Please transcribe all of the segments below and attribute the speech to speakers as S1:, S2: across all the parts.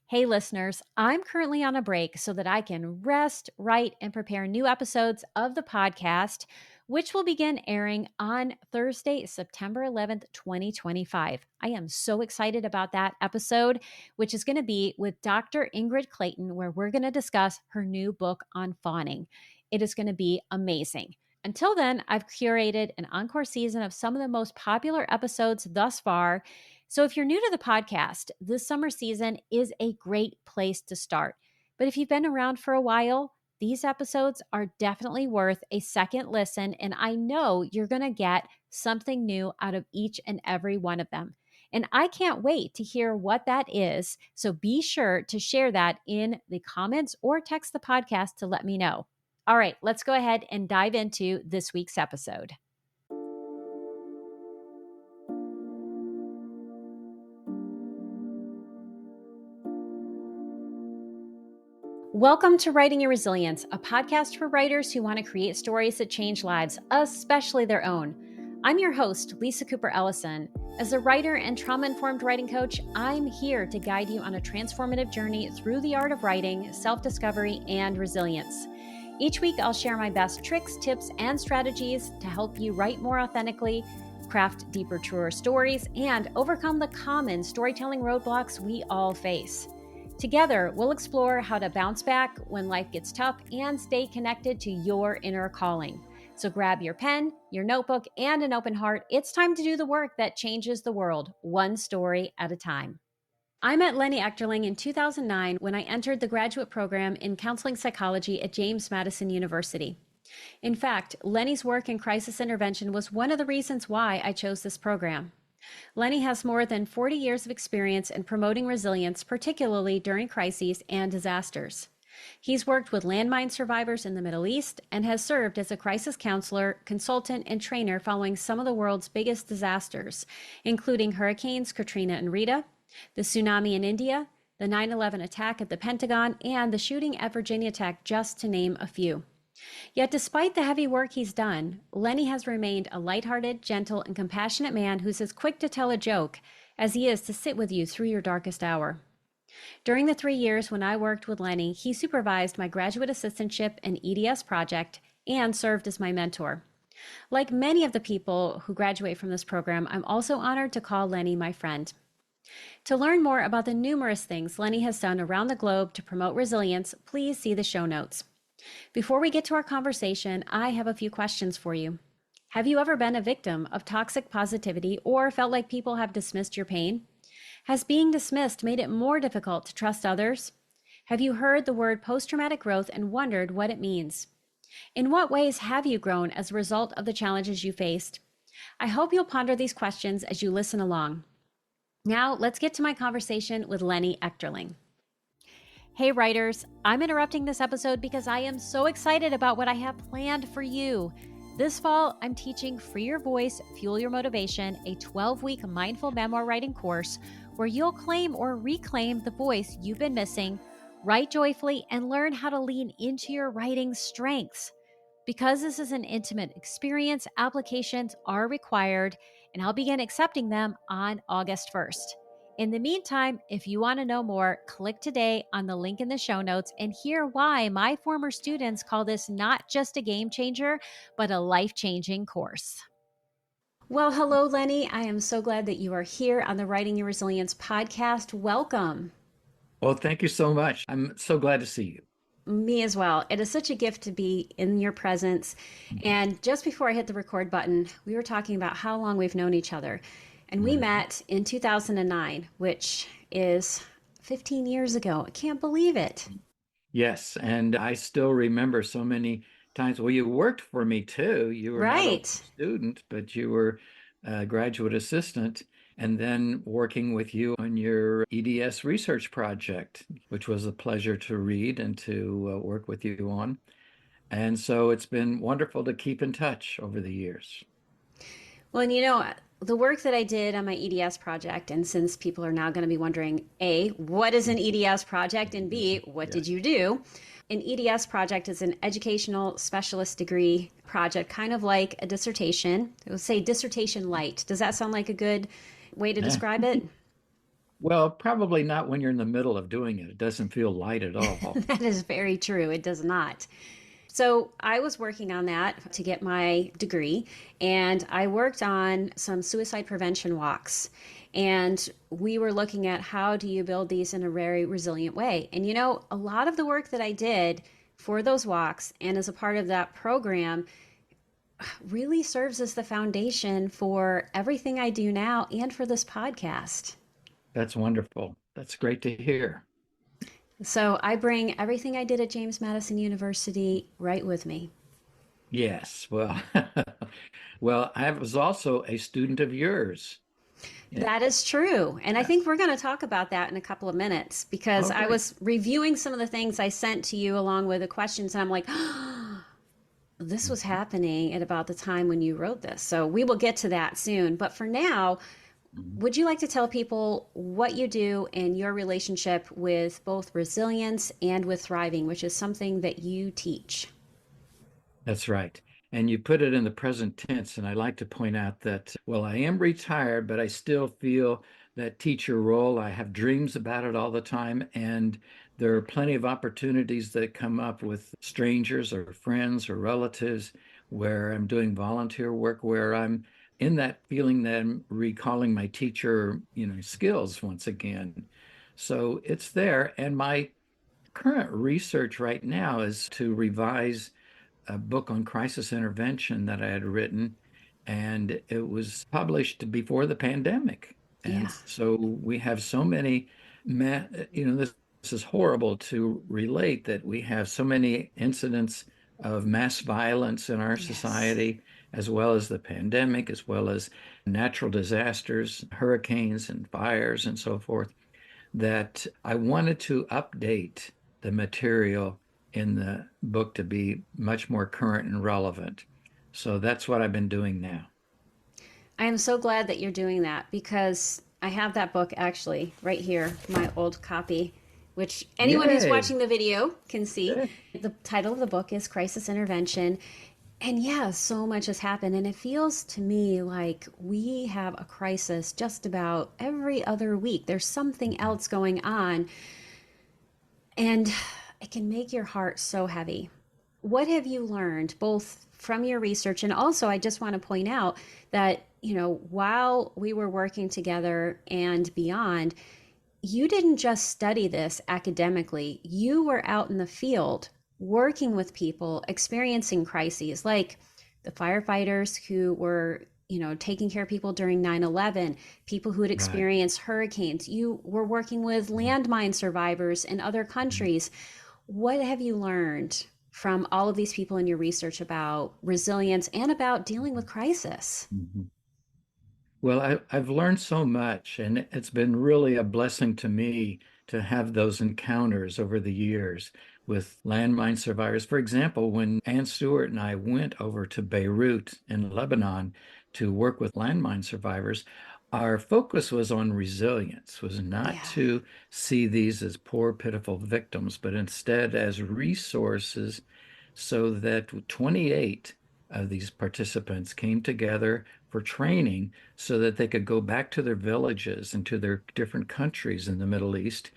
S1: Hey, listeners, I'm currently on a break so that I can rest, write, and prepare new episodes of the podcast, which will begin airing on Thursday, September 11th, 2025. I am so excited about that episode, which is going to be with Dr. Ingrid Clayton, where we're going to discuss her new book on fawning. It is going to be amazing. Until then, I've curated an encore season of some of the most popular episodes thus far. So if you're new to the podcast, this summer season is a great place to start. But if you've been around for a while, these episodes are definitely worth a second listen, and I know you're going to get something new out of each and every one of them. And I can't wait to hear what that is. So be sure to share that in the comments or text the podcast to let me know. All right, let's go ahead and dive into this week's episode. Welcome to Writing Your Resilience, a podcast for writers who want to create stories that change lives, especially their own. I'm your host, Lisa Cooper Ellison. As a writer and trauma-informed writing coach, I'm here to guide you on a transformative journey through the art of writing, self-discovery, and resilience. Each week, I'll share my best tricks, tips, and strategies to help you write more authentically, craft deeper, truer stories, and overcome the common storytelling roadblocks we all face. Together, we'll explore how to bounce back when life gets tough and stay connected to your inner calling. So grab your pen, your notebook, and an open heart. It's time to do the work that changes the world, one story at a time. I met Lennie Echterling in 2009 when I entered the graduate program in counseling psychology at James Madison University. In fact, Lennie's work in crisis intervention was one of the reasons why I chose this program. Lennie has more than 40 years of experience in promoting resilience, particularly during crises and disasters. He's worked with landmine survivors in the Middle East and has served as a crisis counselor, consultant, and trainer following some of the world's biggest disasters, including hurricanes Katrina and Rita, the tsunami in India, the 9/11 attack at the Pentagon, and the shooting at Virginia Tech, just to name a few. Yet despite the heavy work he's done, Lennie has remained a lighthearted, gentle, and compassionate man who's as quick to tell a joke as he is to sit with you through your darkest hour. During the 3 years when I worked with Lennie, he supervised my graduate assistantship and EDS project and served as my mentor. Like many of the people who graduate from this program, I'm also honored to call Lennie my friend. To learn more about the numerous things Lennie has done around the globe to promote resilience, please see the show notes. Before we get to our conversation, I have a few questions for you. Have you ever been a victim of toxic positivity or felt like people have dismissed your pain? Has being dismissed made it more difficult to trust others? Have you heard the word post-traumatic growth and wondered what it means? In what ways have you grown as a result of the challenges you faced? I hope you'll ponder these questions as you listen along. Now, let's get to my conversation with Lennie Echterling. Hey writers, I'm interrupting this episode because I am so excited about what I have planned for you. This fall, I'm teaching Free Your Voice, Fuel Your Motivation, a 12-week mindful memoir writing course where you'll claim or reclaim the voice you've been missing, write joyfully, and learn how to lean into your writing strengths. Because this is an intimate experience, applications are required, and I'll begin accepting them on August 1st. In the meantime, if you want to know more, click today on the link in the show notes and hear why my former students call this not just a game changer, but a life-changing course. Well, hello, Lennie. I am so glad that you are here on the Writing Your Resilience podcast. Welcome.
S2: Well, thank you so much. I'm so glad to see you.
S1: Me as well. It is such a gift to be in your presence. And just before I hit the record button, we were talking about how long we've known each other. And we met in 2009, which is 15 years ago. I can't believe it.
S2: Yes, and I still remember so many times. Well, you worked for me too. You were not only
S1: Right.
S2: a student, but you were a graduate assistant, and then working with you on your EDS research project, which was a pleasure to read and to work with you on. And so it's been wonderful to keep in touch over the years.
S1: Well, and the work that I did on my EDS project, and since people are now going to be wondering, A, what is an EDS project? And B, what did you do? An EDS project is an educational specialist degree project, kind of like a dissertation. It would say dissertation light. Does that sound like a good way to describe it?
S2: Well, probably not when you're in the middle of doing it. It doesn't feel light at all.
S1: That is very true. It does not. So I was working on that to get my degree, and I worked on some suicide prevention walks. And we were looking at how do you build these in a very resilient way. And a lot of the work that I did for those walks and as a part of that program really serves as the foundation for everything I do now and for this podcast.
S2: That's wonderful. That's great to hear.
S1: So I bring everything I did at James Madison University right with me.
S2: Yes. Well, well, I was also a student of yours. Yeah.
S1: That is true. And I think we're going to talk about that in a couple of minutes because
S2: Oh,
S1: I
S2: great.
S1: was reviewing some of the things I sent to you along with the questions, and I'm like, this was happening at about the time when you wrote this. So we will get to that soon. But for now,
S2: Mhm.
S1: would you like to tell people what you do and your relationship with both resilience and with thriving, which is something that you teach?
S2: That's right. And you put it in the present tense. And I like to point out that, well, I am retired, but I still feel that teacher role. I have dreams about it all the time. And there are plenty of opportunities that come up with strangers or friends or relatives where I'm doing volunteer work, where I'm in that feeling that I'm recalling my teacher, skills once again. So it's there. And my current research right now is to revise a book on crisis intervention that I had written, and it was published before the pandemic. And
S1: Yeah.
S2: so we have so many, this is horrible to relate that we have so many incidents of mass violence in our
S1: Yes.
S2: society, as well as the pandemic, as well as natural disasters, hurricanes and fires and so forth, that I wanted to update the material in the book to be much more current and relevant. So that's what I've been doing now.
S1: I am so glad that you're doing that because I have that book actually right here, my old copy, which anyone who's
S2: Yay.
S1: watching the video can see. The title of the book is Crisis Intervention. And yeah, so much has happened. And it feels to me like we have a crisis just about every other week. There's something else going on, and it can make your heart so heavy. What have you learned both from your research, and also I just want to point out that, while we were working together and beyond, you didn't just study this academically. You were out in the field working with people experiencing crises like the firefighters who were, taking care of people during 9/11, people who had
S2: Right.
S1: experienced hurricanes. You were working with landmine survivors in other countries. What have you learned from all of these people in your research about resilience and about dealing with crisis?
S2: Mhm. Well, I've learned so much, and it's been really a blessing to me to have those encounters over the years with landmine survivors. For example, when Ann Stewart and I went over to Beirut in Lebanon to work with landmine survivors, our focus was on resilience, was not
S1: Yeah.
S2: to see these as poor, pitiful victims, but instead as resources so that 28 of these participants came together for training so that they could go back to their villages and to their different countries in the Middle East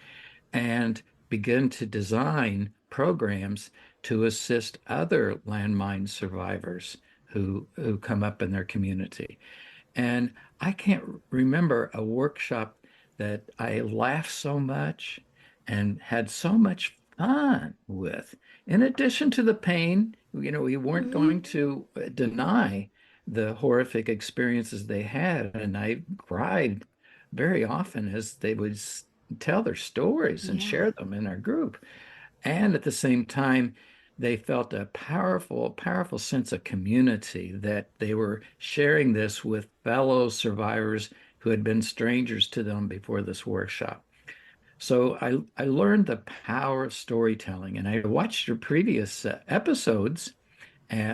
S2: and begin to design programs to assist other landmine survivors who come up in their community. And I can't remember a workshop that I laughed so much and had so much fun with. In addition to the pain, we weren't
S1: Mm-hmm.
S2: going to deny the horrific experiences they had. And I cried very often as they would tell their stories and
S1: Yeah.
S2: share them in our group. And at the same time, they felt a powerful, powerful sense of community that they were sharing this with fellow survivors who had been strangers to them before this workshop. So I learned the power of storytelling, and I watched your previous episodes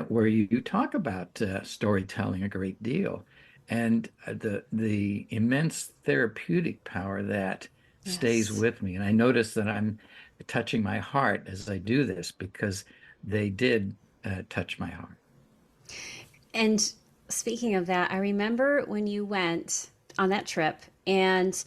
S2: where you talk about storytelling a great deal, and the immense therapeutic power that stays
S1: Yes.
S2: with me. And I notice that I'm touching my heart as I do this because they did touch my heart.
S1: And speaking of that, I remember when you went on that trip and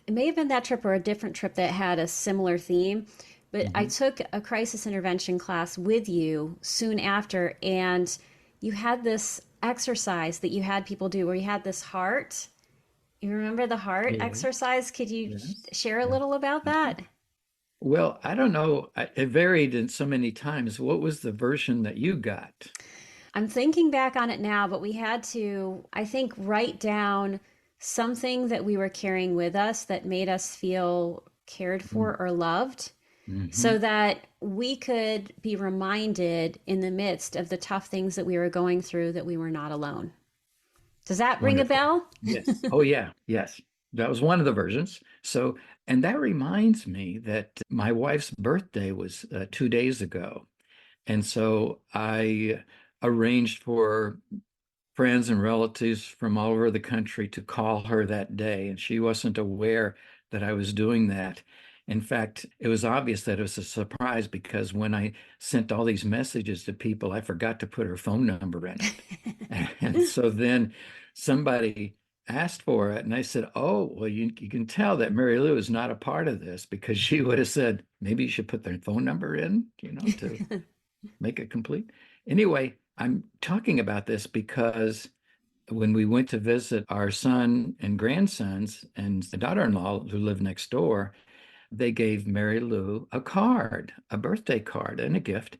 S1: it may have been that trip or a different trip that had a similar theme, but I
S2: Mm-hmm.
S1: took a crisis intervention class with you soon after, and you had this exercise that you had people do where you had this heart. You remember the heart
S2: Yes.
S1: exercise? Could you
S2: Yes.
S1: share a
S2: Yeah.
S1: little about that?
S2: Well, I don't know. It varied in so many times. What was the version that you got?
S1: I'm thinking back on it now, but we had to, I think, write down something that we were carrying with us that made us feel cared for or loved,
S2: Mm-hmm.
S1: so that we could be reminded in the midst of the tough things that we were going through that we were not alone. Does that ring a
S2: Wonderful.
S1: bell?
S2: Yes. Oh, yeah. Yes. That was one of the versions. So, and that reminds me that my wife's birthday was 2 days ago. And so I arranged for friends and relatives from all over the country to call her that day, and she wasn't aware that I was doing that. In fact, it was obvious that it was a surprise because when I sent all these messages to people, I forgot to put her phone number in it. And so then somebody asked for it, and I said, "Oh, well, you can tell that Mary Lou is not a part of this because she would have said, maybe you should put their phone number in, to make it complete." Anyway, I'm talking about this because when we went to visit our son and grandsons and the daughter-in-law who lived next door, they gave Mary Lou a card, a birthday card, and a gift.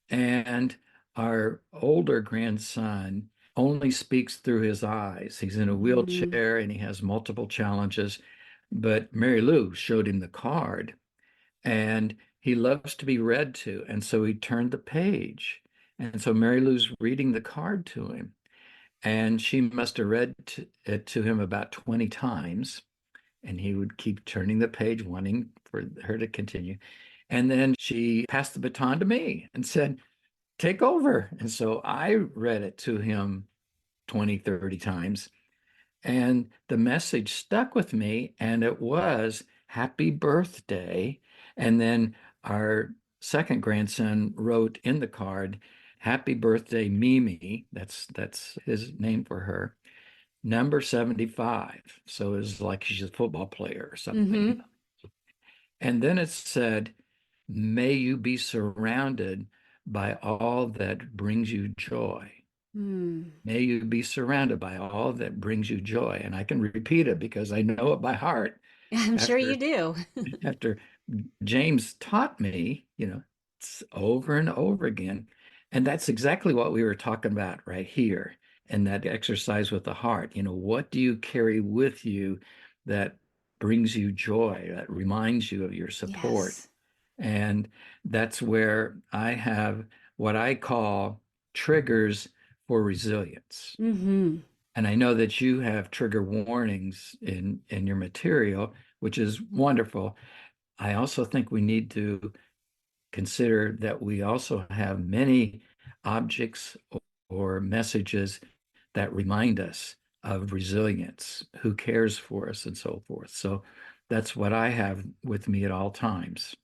S2: And our older grandson only speaks through his eyes. He's in a
S1: Mm,
S2: wheelchair and he has multiple challenges. But Mary Lou showed him the card and he loves to be read to. And so he turned the page. And so Mary Lou's reading the card to him. And she must have read it to him about 20 times. And he would keep turning the page, wanting for her to continue. And then she passed the baton to me and said, take over. And so I read it to him 20, 30 times. And the message stuck with me, and it was happy birthday. And then our second grandson wrote in the card, happy birthday, Mimi. That's his name for her. Number 75. So it's like she's a football player or something.
S1: mm-hmm.
S2: And then it said, may you be surrounded by all that brings you joy.
S1: Mm.
S2: May you be surrounded by all that brings you joy. And I can repeat it because I know it by heart
S1: I'm sure you
S2: after
S1: do.
S2: after James taught me, it's over and over again. And that's exactly what we were talking about right here in that exercise with the heart. What do you carry with you that brings you joy, that reminds you of your support?
S1: Yes.
S2: And that's where I have what I call triggers for resilience.
S1: Mm-hmm.
S2: And I know that you have trigger warnings in your material, which is wonderful. I also think we need to consider that we also have many objects or messages that remind us of resilience, who cares for us, and so forth. So that's what I have with me at all times.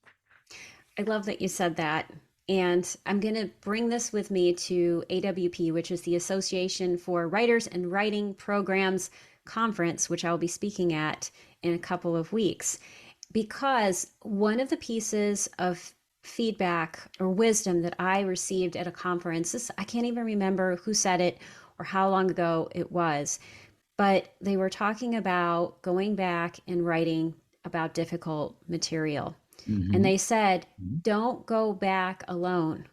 S1: I love that you said that. And I'm going to bring this with me to AWP, which is the Association for Writers and Writing Programs Conference, which I'll be speaking at in a couple of weeks. Because one of the pieces of feedback or wisdom that I received at a conference, I can't even remember who said it or how long ago it was, but they were talking about going back and writing about difficult material. And
S2: Mhm.
S1: they said,
S2: Mhm.
S1: don't go back alone.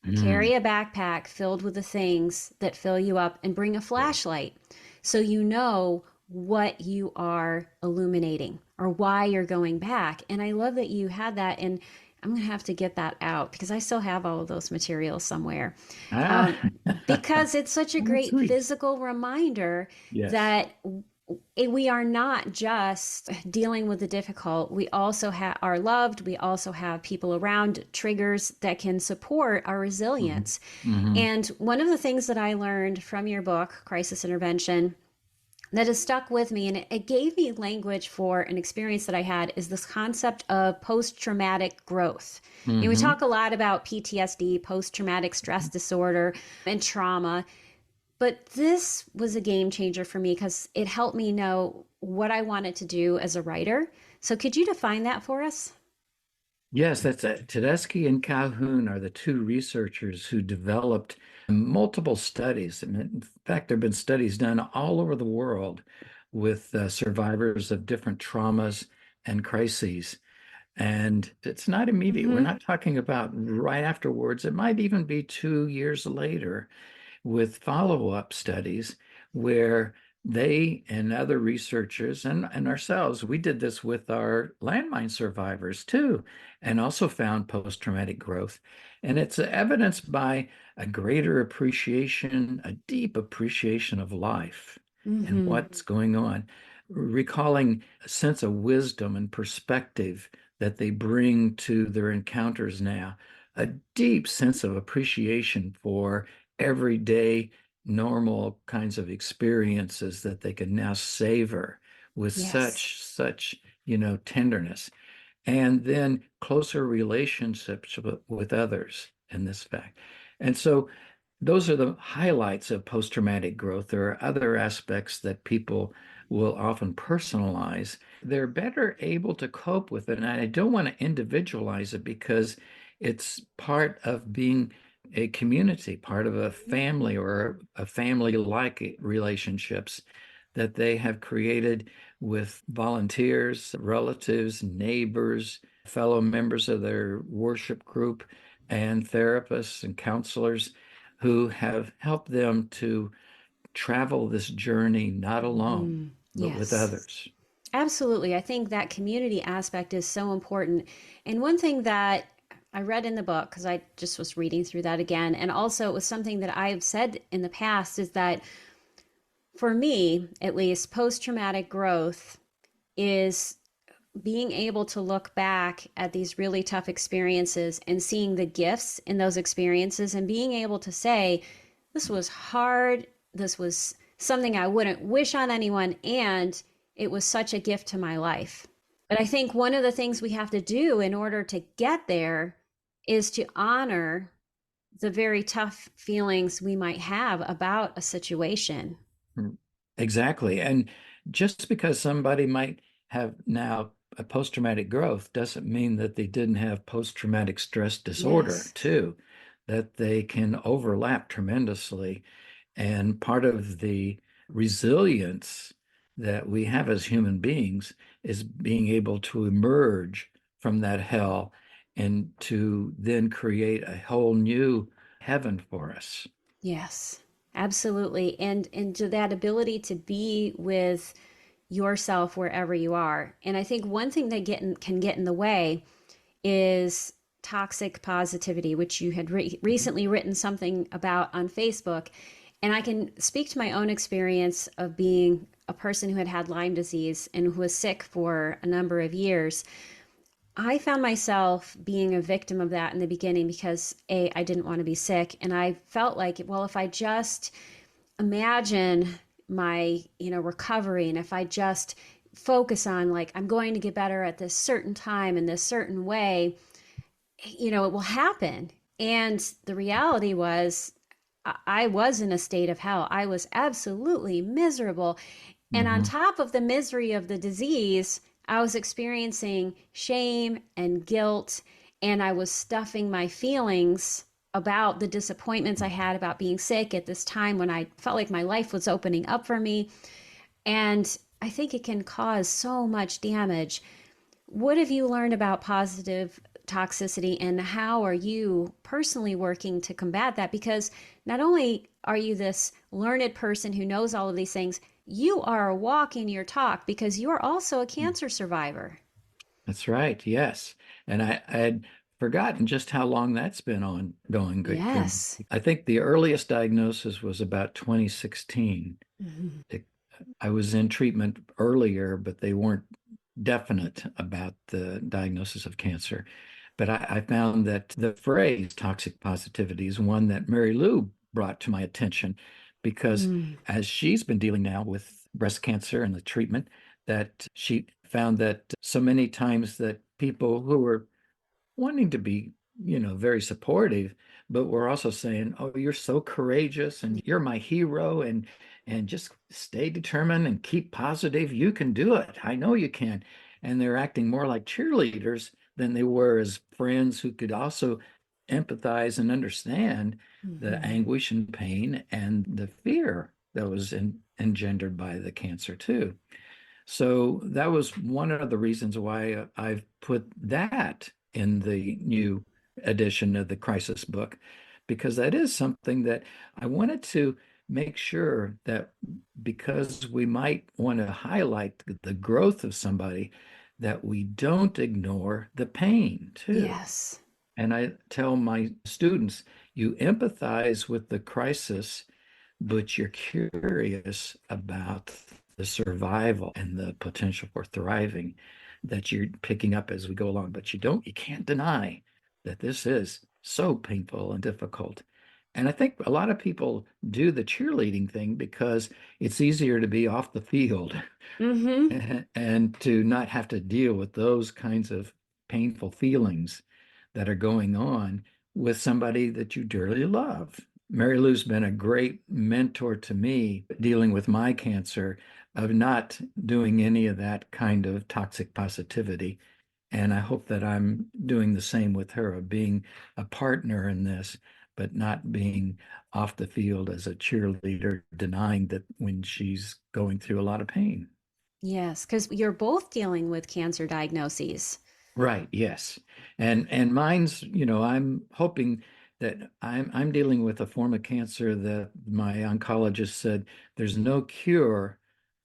S2: Mm.
S1: Carry a backpack filled with the things that fill you up and bring a flashlight so you know what you are illuminating or why you're going back. And I love that you had that. And I'm going to have to get that out because I still have all of those materials somewhere.
S2: Ah,
S1: Um, because it's such a
S2: that's
S1: great
S2: sweet.
S1: physical reminder
S2: Yes.
S1: that we are not just dealing with the difficult. We also are loved. We also have people around, triggers that can support our
S2: Mhm.
S1: resilience.
S2: Mhm.
S1: And one of the things that I learned from your book, Crisis Intervention, that has stuck with me and it gave me language for an experience that I had is this concept of post-traumatic growth. And we
S2: Mhm.
S1: talk a lot about PTSD, post-traumatic stress disorder, and trauma. But this was a game changer for me because it helped me know what I wanted to do as a writer. So could you define that for us?
S2: Yes, that's it. Tedeschi and Calhoun are the two researchers who developed multiple studies. In fact, there have been studies done all over the world with survivors of different traumas and crises. And it's not immediate. We're
S1: Mm-hmm.
S2: not talking about right afterwards. It might even be 2 years later with follow-up studies where they and other researchers and ourselves, we did this with our landmine survivors too, and also found post-traumatic growth. And it's evidenced by a greater appreciation, a deep appreciation of life and
S1: Mm-hmm.
S2: what's going on, recalling a sense of wisdom and perspective that they bring to their encounters now, a deep sense of appreciation for everyday, normal kinds of experiences that they can now savor with
S1: Yes.
S2: such tenderness. And then closer relationships with others in this fact. And so those are the highlights of post-traumatic growth. There are other aspects that people will often personalize. They're better able to cope with it. And I don't want to individualize it because it's part of being a community, part of a family or a family-like relationships that they have created with volunteers, relatives, neighbors, fellow members of their worship group, and therapists and counselors who have helped them to travel this journey not alone,
S1: Mm-hmm.
S2: but with
S1: Yes.
S2: others.
S1: Absolutely. I think that community aspect is so important. And one thing that I read in the book, because I just was reading through that again, and also it was something that I've said in the past, is that for me, at least, post traumatic growth is being able to look back at these really tough experiences and seeing the gifts in those experiences and being able to say, this was hard. This was something I wouldn't wish on anyone. And it was such a gift to my life. But I think one of the things we have to do in order to get there is to honor the very tough feelings we might have about a situation.
S2: Mm. Exactly. And just because somebody might have now a post-traumatic growth doesn't mean that they didn't have post-traumatic stress disorder
S1: Yes.
S2: too, that they can overlap tremendously. And part of the resilience that we have as human beings is being able to emerge from that hell and to then create a whole new heaven for us.
S1: Yes, absolutely. And to that ability to be with yourself wherever you are. And I think one thing that can get in the way is toxic positivity, which you had recently written something about on Facebook. And I can speak to my own experience of being a person who had had Lyme disease and who was sick for a number of years. I found myself being a victim of that in the beginning because I didn't want to be sick. And I felt like, well, if I just imagine my, recovery, and if I just focus on like, I'm going to get better at this certain time in this certain way, it will happen. And the reality was, I was in a state of hell. I was absolutely miserable. And on
S2: Mhm.
S1: top of the misery of the disease, I was experiencing shame and guilt, and I was stuffing my feelings about the disappointments I had about being sick at this time when I felt like my life was opening up for me. And I think it can cause so much damage. What have you learned about positive toxicity, and how are you personally working to combat that? Because not only are you this learned person who knows all of these things, you are walking your talk because you are also a cancer survivor.
S2: That's right. Yes. And I had forgotten just how long that's been ongoing.
S1: Yes.
S2: I think the earliest diagnosis was about 2016.
S1: Mhm.
S2: It- I was in treatment earlier, but they weren't definite about the diagnosis of cancer. But I found that the phrase toxic positivity is one that Mary Lou brought to my attention because
S1: Mm.
S2: as she's been dealing now with breast cancer and the treatment, that she found that so many times that people who were wanting to be very supportive, but we're also saying, "Oh, you're so courageous and you're my hero and just stay determined and keep positive. You can do it. I know you can." And they're acting more like cheerleaders than they were as friends who could also empathize and understand the
S1: Mhm.
S2: anguish and pain and the fear that was engendered by the cancer too. So that was one of the reasons why I've put that in the new edition of the crisis book, because that is something that I wanted to make sure that because we might want to highlight the growth of somebody, that we don't ignore the pain too.
S1: Yes.
S2: And I tell my students, you empathize with the crisis, but you're curious about the survival and the potential for thriving that you're picking up as we go along. But you can't deny that this is so painful and difficult. And I think a lot of people do the cheerleading thing because it's easier to be off the field
S1: Mm-hmm.
S2: and to not have to deal with those kinds of painful feelings that are going on with somebody that you dearly love. Mary Lou's been a great mentor to me dealing with my cancer, of not doing any of that kind of toxic positivity. And I hope that I'm doing the same with her, of being a partner in this, but not being off the field as a cheerleader, denying that when she's going through a lot of pain.
S1: Yes, because you're both dealing with cancer diagnoses.
S2: Right, yes. And mine's, I'm hoping that I'm dealing with a form of cancer that my oncologist said there's no cure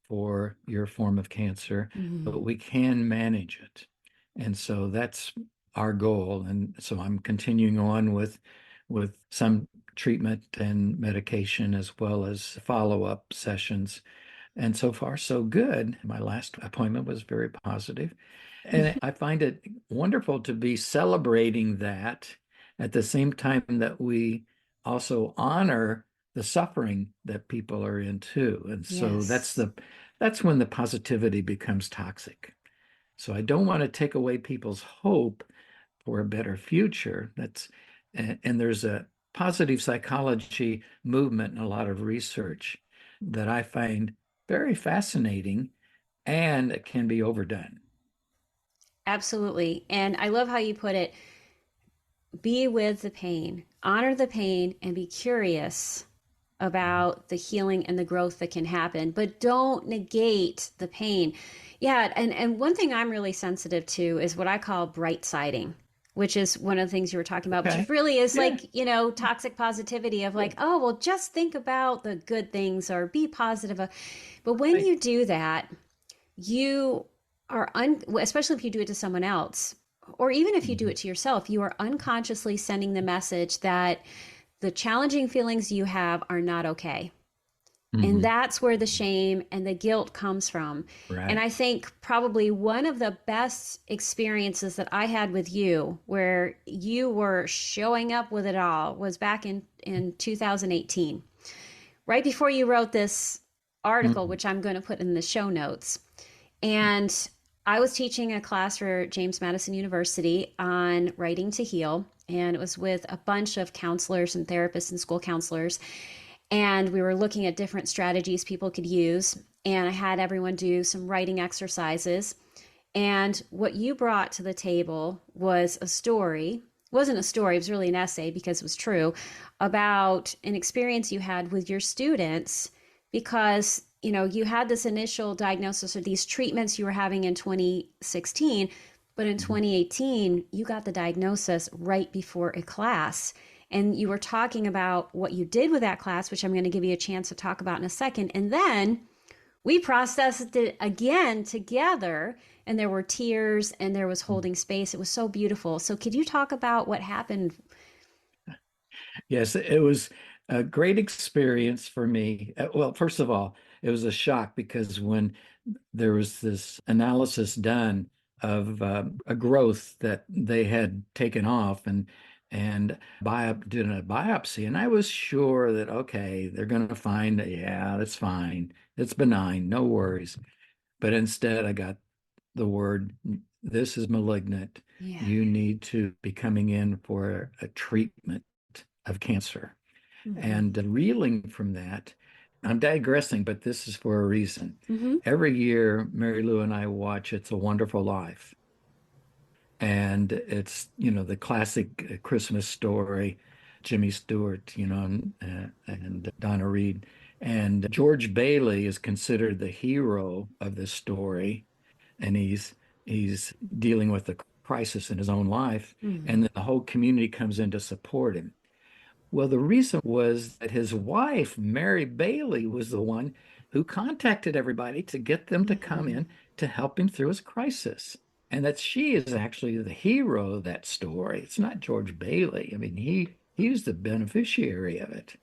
S2: for your form of cancer,
S1: Mhm.
S2: but we can manage it. And so that's our goal. And so I'm continuing on with some treatment and medication as well as follow-up sessions. And so far, so good. My last appointment was very positive. And I find it wonderful to be celebrating that at the same time that we also honor the suffering that people are in too. And so
S1: Yes.
S2: that's when the positivity becomes toxic. So I don't want to take away people's hope for a better future. And there's a positive psychology movement and a lot of research that I find very fascinating, and it can be overdone.
S1: Absolutely. And I love how you put it, be with the pain, honor the pain, and be curious about the healing and the growth that can happen, but don't negate the pain. Yeah, and one thing I'm really sensitive to is what I call bright siding, which is one of the things you were talking about, which
S2: Okay.
S1: really is
S2: Yeah.
S1: like, toxic positivity of like, oh, well, just think about the good things or be positive. But when
S2: Right.
S1: you do that, you especially if you do it to someone else, or even if you do
S2: Mhm.
S1: it to yourself, you are unconsciously sending the message that the challenging feelings you have are not okay. And
S2: Mhm.
S1: that's where the shame and the guilt comes from. And
S2: Right.
S1: I think probably one of the best experiences that I had with you, where you were showing up with it all, was back in 2018, right before you wrote this article,
S2: Mhm.
S1: which I'm going to put in the show notes. And I was teaching a class for James Madison University on writing to heal. And it was with a bunch of counselors and therapists and school counselors. And we were looking at different strategies people could use. And I had everyone do some writing exercises. And what you brought to the table was a story. It wasn't a story, it was really an essay because it was true, about an experience you had with your students because you had this initial diagnosis or these treatments you were having in 2016, but in
S2: Mhm.
S1: 2018 you got the diagnosis right before a class, and you were talking about what you did with that class, which I'm going to give you a chance to talk about in a second. And then we processed it again together, and there were tears and there was holding space. It was so beautiful. So could you talk about what happened?
S2: Yes, it was a great experience for me. Well, first of all, it was a shock because when there was this analysis done of a growth that they had taken off and did a biopsy, and I was sure that okay, they're going to find yeah, that's fine, it's benign, no worries. But instead, I got the word this is malignant.
S1: Yeah.
S2: you need to be coming in for a treatment of cancer.
S1: Mm-hmm.
S2: And reeling from that, I'm digressing, but this is for a reason.
S1: Mm-hmm.
S2: Every year, Mary Lou and I watch It's a Wonderful Life. And it's, the classic Christmas story, Jimmy Stewart, and Donna Reed. And George Bailey is considered the hero of this story, and he's dealing with a crisis in his own life,
S1: Mm-hmm.
S2: and then the whole community comes in to support him. Well, the reason was that his wife, Mary Bailey, was the one who contacted everybody to get them to come
S1: Mm-hmm.
S2: in to help him through his crisis. And that she is actually the hero of that story. It's not George Bailey. I mean, he's the beneficiary of it.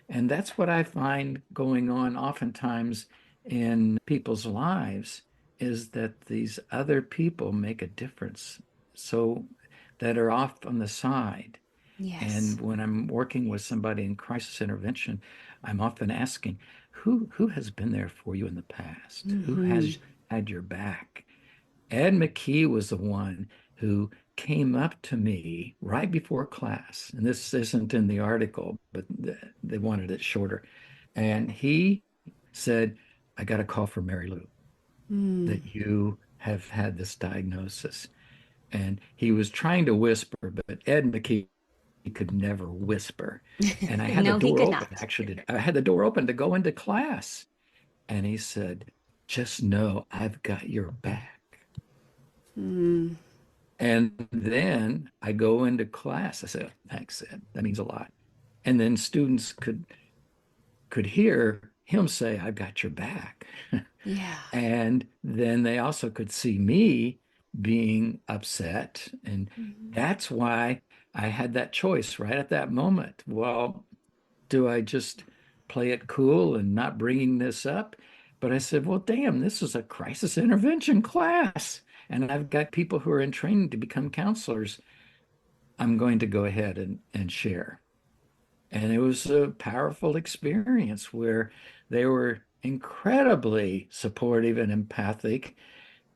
S2: And that's what I find going on oftentimes in people's lives is that these other people make a difference. So that are off on the side.
S1: Yes.
S2: And when I'm working with somebody in crisis intervention, I'm often asking, who has been there for you in the past? Who
S1: Mm-hmm.
S2: has had your back? Ed McKee was the one who came up to me right before class, and this isn't in the article, but they wanted it shorter. And he said, I got a call from Mary Lou
S1: Mm.
S2: that you have had this diagnosis. And he was trying to whisper, but Ed McKee could never whisper. And I had the
S1: No, he
S2: door
S1: could
S2: open,
S1: not.
S2: actually. I had the door open to go into class. And he said, just know I've got your back.
S1: Mm.
S2: And then I go into class. I said, thanks, Ed. That means a lot. And then students could hear him say, I've got your back.
S1: Yeah.
S2: And then they also could see me being upset. And
S1: Mm-hmm.
S2: that's why I had that choice right at that moment. Well, do I just play it cool and not bringing this up? But I said, well, damn, this is a crisis intervention class. And I've got people who are in training to become counselors. I'm going to go ahead and share. And it was a powerful experience where they were incredibly supportive and empathic,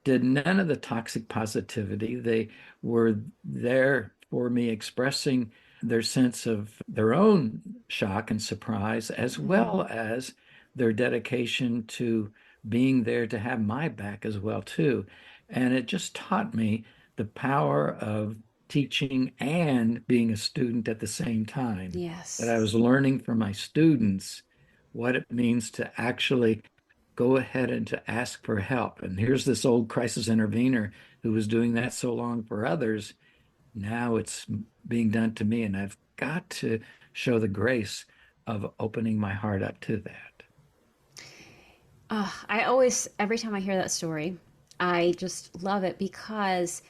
S2: did none of the toxic positivity. They were there for me expressing their sense of their own shock and surprise, as
S1: Mm-hmm.
S2: well as their dedication to being there to have my back as well too. And it just taught me the power of teaching and being a student at the same time. That I
S1: Yes.
S2: was learning from my students what it means to actually go ahead and to ask for help. And here's this old crisis intervener who was doing that so long for others. Now it's being done to me, and I've got to show the grace of opening my heart up to that.
S1: I always, every time I hear that story, I just love it because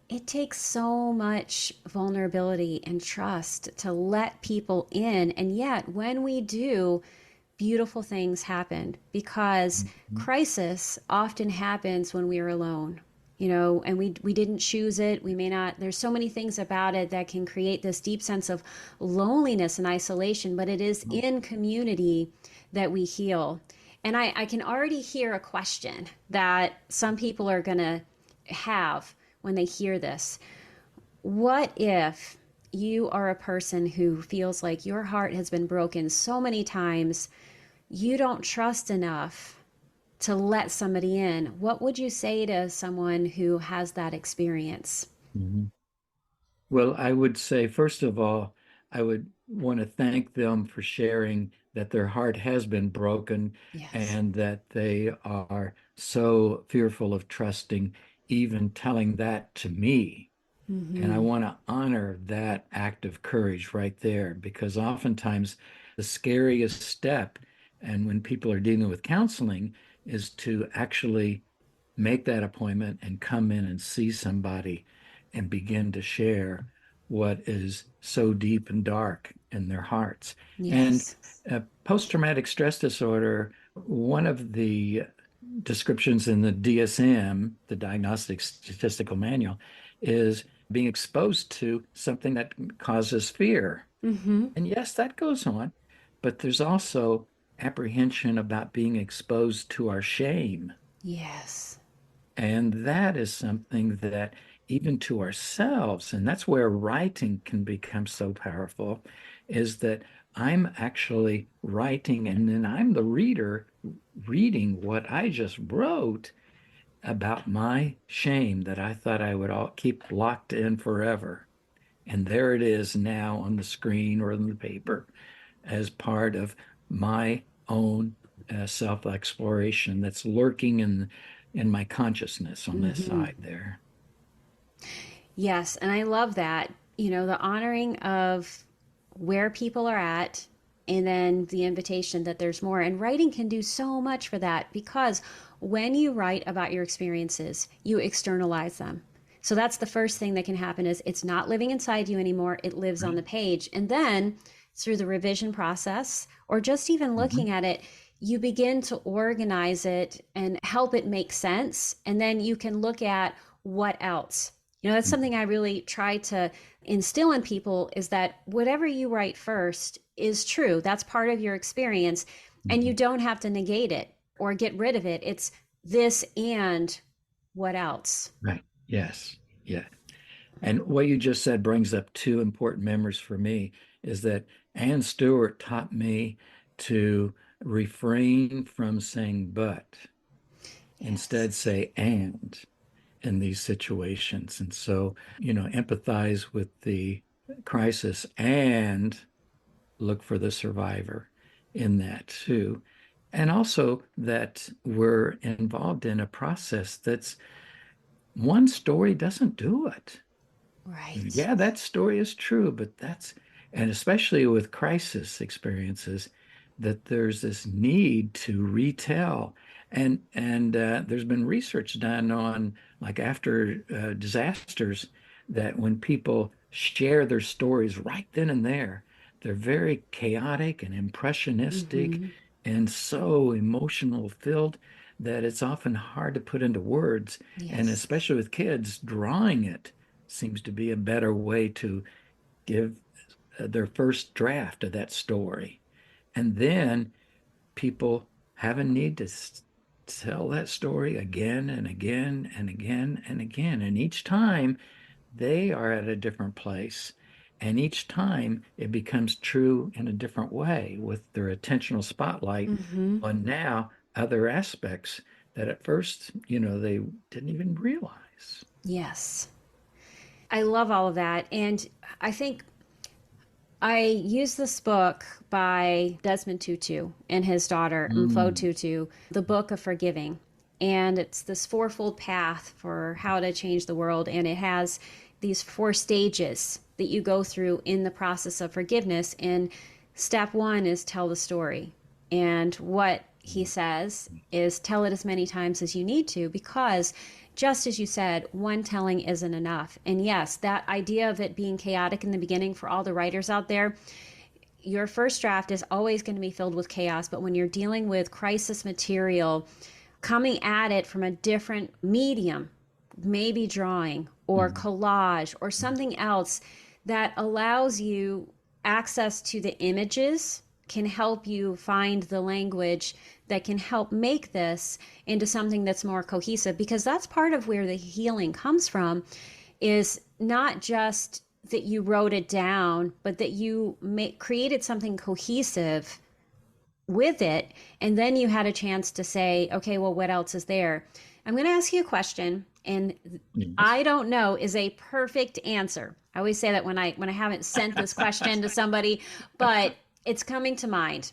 S1: it takes so much vulnerability and trust to let people in. And yet, when we do, beautiful things happen because
S2: Mhm.
S1: crisis often happens when we are alone. And we didn't choose it. We may not. There's so many things about it that can create this deep sense of loneliness and isolation, but it is in community that we heal. And I can already hear a question that some people are going to have when they hear this. What if you are a person who feels like your heart has been broken so many times, you don't trust enough to let somebody in? What would you say to someone who has that experience?
S2: Mhm. Well, I would say, first of all, I would want to thank them for sharing that their heart has been broken
S1: Yes.
S2: and that they are so fearful of trusting, even telling that to me. And I
S1: Mm-hmm.
S2: want to honor that act of courage right there because oftentimes the scariest step, and when people are dealing with counseling, is to actually make that appointment and come in and see somebody and begin to share what is so deep and dark in their hearts. And
S1: Yes.
S2: post-traumatic stress disorder, one of the descriptions in the DSM, the Diagnostic Statistical Manual, is being exposed to something that causes fear.
S1: Mm-hmm.
S2: And yes, that goes on, but there's also apprehension about being exposed to our shame.
S1: Yes.
S2: And that is something that even to ourselves. And that's where writing can become so powerful, is that I'm actually writing and then I'm the reader reading what I just wrote about my shame that I thought I would all keep locked in forever. And there it is now on the screen or on the paper as part of my own self-exploration that's lurking in my consciousness on this
S1: Mm-hmm.
S2: side there.
S1: Yes, and I love that. The honoring of where people are at and then the invitation that there's more. And writing can do so much for that because when you write about your experiences, you externalize them. So that's the first thing that can happen is it's not living inside you anymore. It lives on
S2: Right.
S1: the page. And then through the revision process or just even looking
S2: Mhm.
S1: at it, you begin to organize it and help it make sense. And then you can look at what else. That's something I really try to instill in people is that whatever you write first is true. That's part of your experience. And you
S2: Mhm.
S1: don't have to negate it or get rid of it. It's this and what else?
S2: Right. Yes. Yeah. And what you just said brings up two important memories for me is that Anne Stewart taught me to refrain from saying but,
S1: Yes.
S2: instead say and in these situations. And so, empathize with the crisis and look for the survivor in that too. And also that we're involved in a process that's one story doesn't do it.
S1: Right.
S2: Yeah, that story is true, but and especially with crisis experiences, that there's this need to retell. And there's been research done on like after disasters that when people share their stories right then and there, they're very chaotic and impressionistic
S1: Mm-hmm.
S2: and so emotional filled that it's often hard to put into words. And
S1: Yes.
S2: especially with kids, drawing it seems to be a better way to give their first draft of that story. And then people have a need to tell that story again and again and again and again. And each time they are at a different place. And each time it becomes true in a different way with their attentional spotlight
S1: Mm-hmm.
S2: on now other aspects that at first, they didn't even realize.
S1: Yes. I love all of that. And I think I use this book by Desmond Tutu and his daughter, Mfo
S2: Mm.
S1: Tutu, The Book of Forgiving. And it's this fourfold path for how to change the world. And it has these 4 stages that you go through in the process of forgiveness. And step 1 is tell the story. And what he says is tell it as many times as you need to because just as you said, one telling isn't enough. And yes, that idea of it being chaotic in the beginning for all the writers out there, your first draft is always going to be filled with chaos. But when you're dealing with crisis material, coming at it from a different medium, maybe drawing or
S2: Mm.
S1: collage or something else that allows you access to the images can help you find the language that can help make this into something that's more cohesive because that's part of where the healing comes from is not just that you wrote it down but that you created something cohesive with it and then you had a chance to say okay well what else is there. I'm going to ask you a question and
S2: Yes.
S1: I don't know is a perfect answer. I always say that when I haven't sent this question to somebody but it's coming to mind.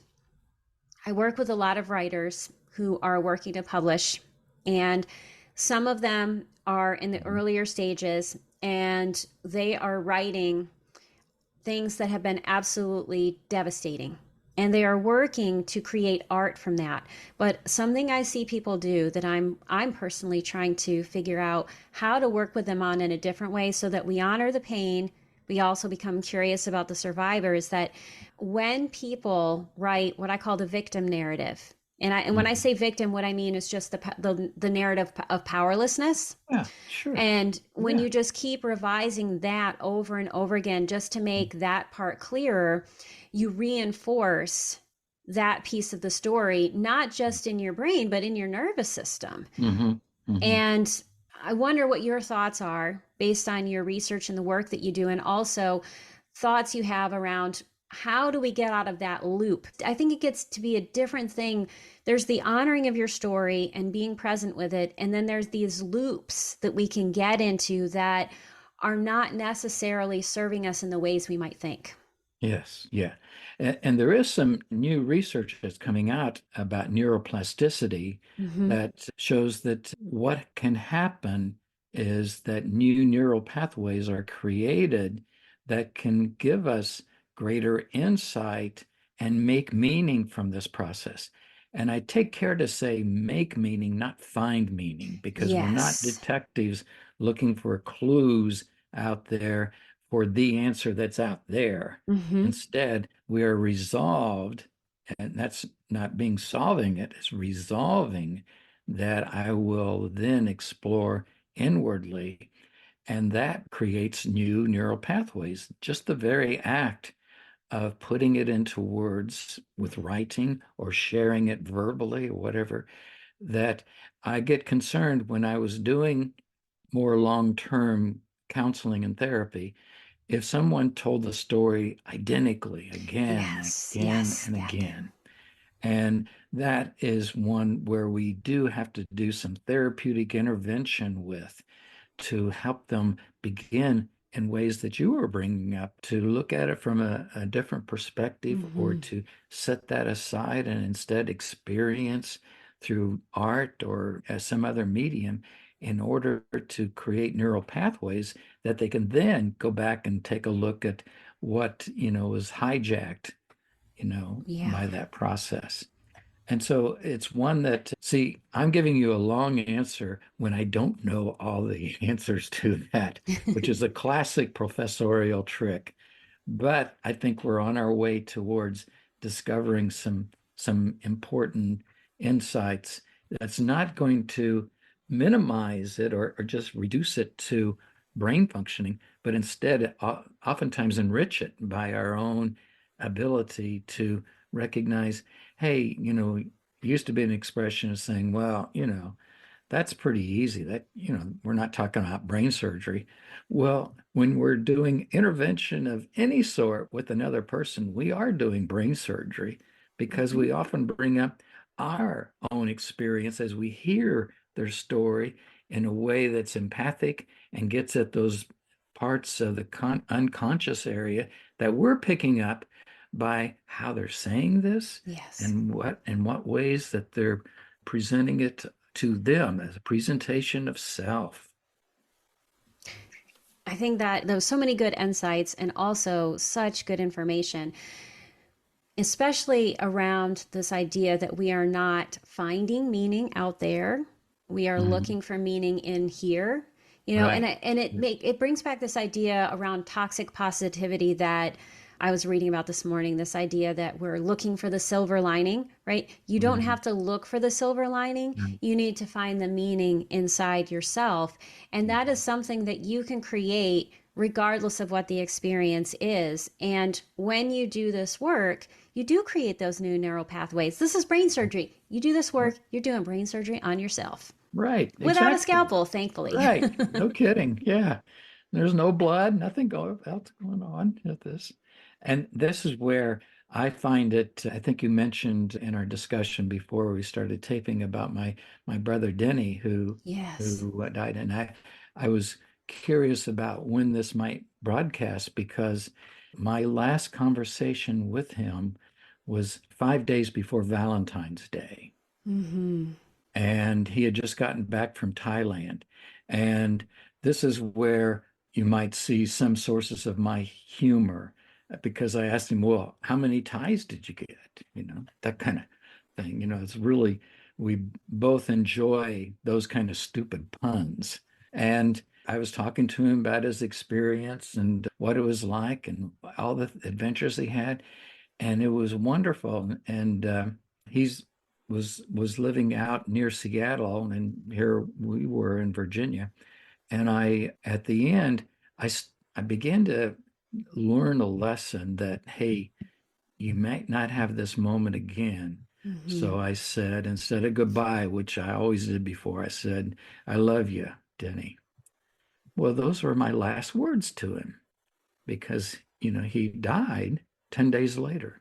S1: I work with a lot of writers who are working to publish, and some of them are in the earlier stages and they are writing things that have been absolutely devastating. And they are working to create art from that. But something I see people do that I'm personally trying to figure out how to work with them on in a different way so that we honor the pain, we also become curious about the survivors that when people write what I call the victim narrative, and when I
S2: Mhm.
S1: say victim, what I mean is just the narrative of powerlessness.
S2: Yeah, sure.
S1: And when
S2: Yeah.
S1: you just keep revising that over and over again, just to make that part clearer, you reinforce that piece of the story, not just in your brain, but in your nervous system.
S2: Hmm. Hmm.
S1: And I wonder what your thoughts are based on your research and the work that you do, and also thoughts you have around how do we get out of that loop. I think it gets to be a different thing. There's the honoring of your story and being present with it, and then there's these loops that we can get into that are not necessarily serving us in the ways we might think.
S2: Yes, yeah. And there is some new research that's coming out about neuroplasticity
S1: Mm-hmm.
S2: that shows that what can happen is that new neural pathways are created that can give us greater insight and make meaning from this process. And I take care to say make meaning, not find meaning, because we're not
S1: Yes.
S2: detectives looking for clues out there for the answer that's out there.
S1: Mm-hmm.
S2: Instead, we are resolved, and that's not being solving it, it's resolving that I will then explore inwardly. And that creates new neural pathways. Just the very act of putting it into words with writing or sharing it verbally or whatever, that I get concerned when I was doing more long-term counseling and therapy if someone told the story identically again and
S1: Yes.
S2: again
S1: Yes.
S2: and
S1: That.
S2: again, and that is one where we do have to do some therapeutic intervention with to help them begin in ways that you were bringing up to look at it from a different perspective or
S1: Mm-hmm.
S2: to set that aside and instead experience through art or as some other medium in order to create neural pathways that they can then go back and take a look at what, was hijacked,
S1: Yeah.
S2: by that process. And so it's one that, see, I'm giving you a long answer when I don't know all the answers to that, which is a classic professorial trick. But I think we're on our way towards discovering some important insights that's not going to minimize it or just reduce it to brain functioning, but instead oftentimes enrich it by our own ability to recognize, hey, it used to be an expression of saying, well, that's pretty easy. That, we're not talking about brain surgery. Well, when we're doing intervention of any sort with another person, we are doing brain surgery because
S1: Mm-hmm.
S2: we often bring up our own experience as we hear their story in a way that's empathic and gets at those parts of the unconscious area that we're picking up by how they're saying this
S1: Yes.
S2: and what ways that they're presenting it to them as a presentation of self.
S1: I think that there was so many good insights and also such good information, especially around this idea that we are not finding meaning out there. We are
S2: Mhm.
S1: looking for meaning in here. And
S2: Right.
S1: it brings back this idea around toxic positivity that I was reading about this morning, this idea that we're looking for the silver lining, right? You don't
S2: Mhm.
S1: have to look for the silver lining.
S2: Mhm.
S1: You need to find the meaning inside yourself. And that is something that you can create regardless of what the experience is. And when you do this work, you do create those new neural pathways. This is brain surgery. You do this work, you're doing brain surgery on yourself
S2: Right.
S1: without a
S2: Exactly.
S1: scalpel, thankfully.
S2: Right. No kidding. Yeah. There's no blood, nothing else going on with this. And this is where I find it, I think you mentioned in our discussion before we started taping about my brother Denny
S1: Yes.
S2: who died. And I was curious about when this might broadcast because my last conversation with him was 5 days before Valentine's Day
S1: Mm-hmm.
S2: and he had just gotten back from Thailand. And this is where you might see some sources of my humor because I asked him, well, how many Thais did you get? That kind of thing. It's really, we both enjoy those kind of stupid puns. And I was talking to him about his experience and what it was like and all the adventures he had and it was wonderful. And he's was living out near Seattle, and here we were in Virginia. And I, at the end, I began to learn a lesson that hey, you might not have this moment again.
S1: Mm-hmm.
S2: So I said, instead of goodbye, which I always did before, I said, I love you. Denny. Well, those were my last words to him because, he died 10 days later.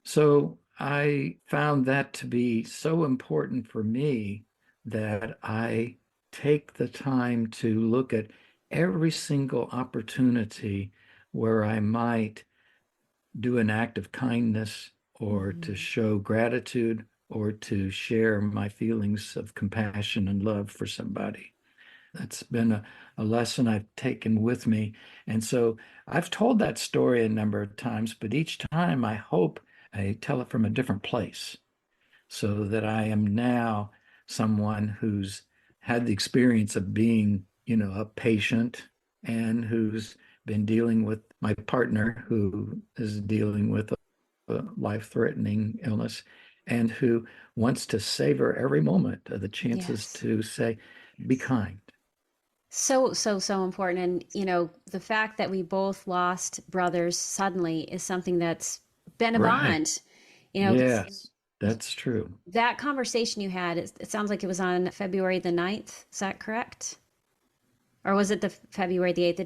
S2: So I found that to be so important for me that I take the time to look at every single opportunity where I might do an act of kindness or to show gratitude or to share my feelings of compassion and love for somebody. That's been a lesson I've taken with me. And so I've told that story a number of times, but each time I hope I tell it from a different place so that I am now someone who's had the experience of being, a patient and who's been dealing with my partner who is dealing with a life-threatening illness and who wants to savor every moment of the chances
S1: Yes.
S2: to say, be kind.
S1: So, so, so important. And, the fact that we both lost brothers suddenly is something that's been a
S2: Right.
S1: bond, 'cause
S2: Yes, that's true.
S1: that conversation you had, it sounds like it was on February the 9th. Is that correct? Or was it the February the 8th?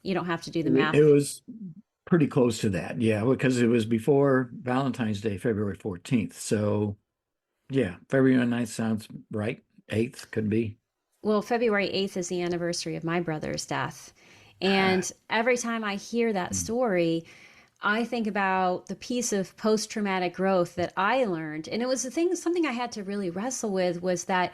S1: You don't have to do the
S2: It
S1: math.
S2: was pretty close to that. Yeah, because it was before Valentine's Day, February 14th. So, yeah, February 9th sounds right. 8th could be.
S1: Well, February 8th is the anniversary of my brother's death. And every time I hear that story, I think about the piece of post-traumatic growth that I learned. And it was something I had to really wrestle with was that,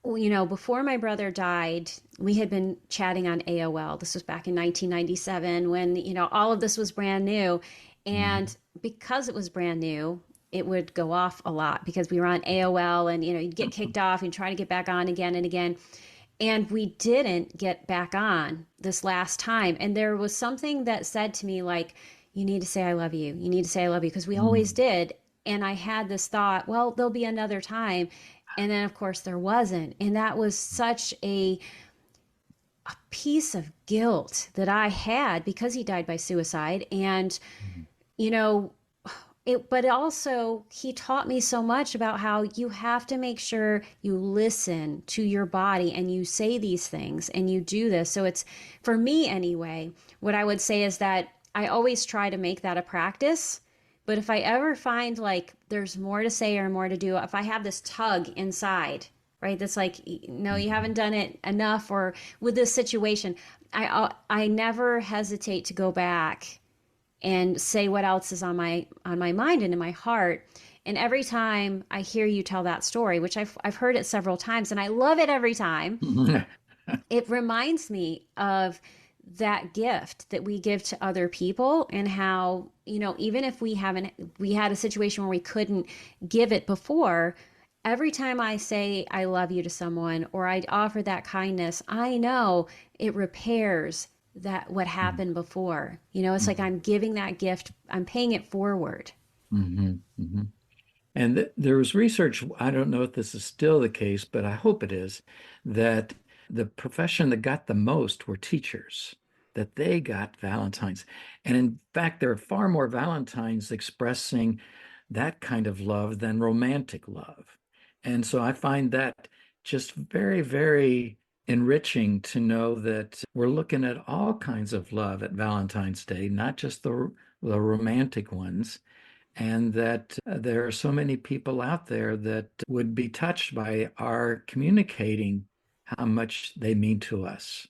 S1: before my brother died, we had been chatting on AOL. This was back in 1997 when, all of this was brand new.
S2: Mhm.
S1: And because it was brand new, it would go off a lot because we were on AOL and, you'd get kicked off and try to get back on again and again. And we didn't get back on this last time. And there was something that said to me, like, you need to say, I love you. You need to say, I love you, because we always
S2: Mm.
S1: did. And I had this thought, well, there'll be another time. And then, of course, there wasn't. And that was such a piece of guilt that I had because he died by suicide. And, you know, but also he taught me so much about how you have to make sure you listen to your body and you say these things and you do this. So it's, for me anyway, what I would say is that I always try to make that a practice. But if I ever find like there's more to say or more to do, if I have this tug inside, right, that's like, no, you haven't done it enough, or with this situation, I never hesitate to go back and say what else is on my mind and in my heart. And every time I hear you tell that story, which I've heard it several times and I love it every time, it reminds me of that gift that we give to other people, and how, even if we had a situation where we couldn't give it before, every time I say I love you to someone or I offer that kindness, I know it repairs that what happened before. It's like I'm giving that gift, I'm paying it forward.
S2: Mhm, mhm. And there was research, I don't know if this is still the case, but I hope it is, that the profession that got the most were teachers, that they got Valentine's. And in fact, there are far more Valentines expressing that kind of love than romantic love. And so I find that just very, very enriching to know that we're looking at all kinds of love at Valentine's Day, not just the romantic ones, and that there are so many people out there that would be touched by our communicating how much they mean to us.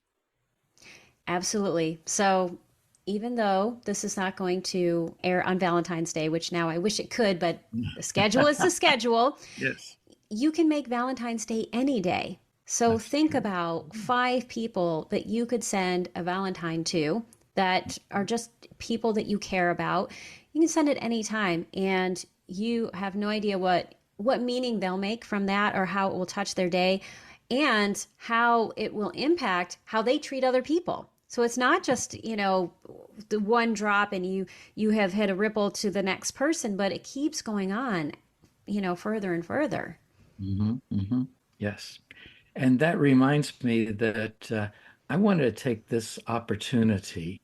S1: Absolutely. So even though this is not going to air on Valentine's Day, which now I wish it could, but the schedule is the schedule,
S2: Yes,
S1: you can make Valentine's Day any day. So
S2: that's
S1: think
S2: true.
S1: about 5 people that you could send a Valentine to that are just people that you care about. You can send it anytime, and you have no idea what meaning they'll make from that, or how it will touch their day, and how it will impact how they treat other people. So it's not just, the one drop and you have hit a ripple to the next person, but it keeps going on, further and further.
S2: Yes. And that reminds me that I wanted to take this opportunity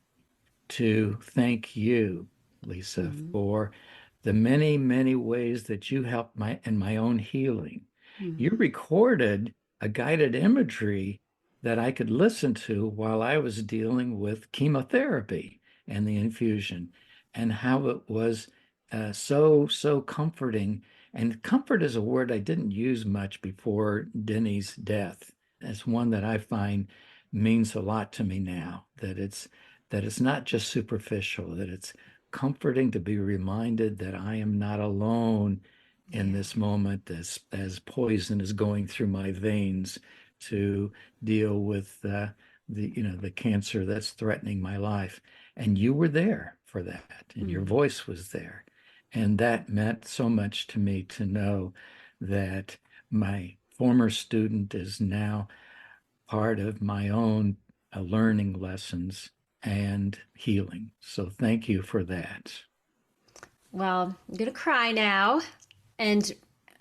S2: to thank you, Lisa,
S1: Mm-hmm.
S2: for the many, many ways that you helped in my own healing. You recorded a guided imagery that I could listen to while I was dealing with chemotherapy and the infusion, and how it was so comforting. And comfort is a word I didn't use much before Denny's death. It's one that I find means a lot to me now, that it's not just superficial, that it's comforting to be reminded that I am not alone in
S1: Yeah.
S2: this moment as poison is going through my veins to deal with the cancer that's threatening my life. And you were there for that, and your
S1: Mm.
S2: voice was there. And that meant so much to me to know that my former student is now part of my own learning lessons and healing. So thank you for that.
S1: Well, I'm going to cry now and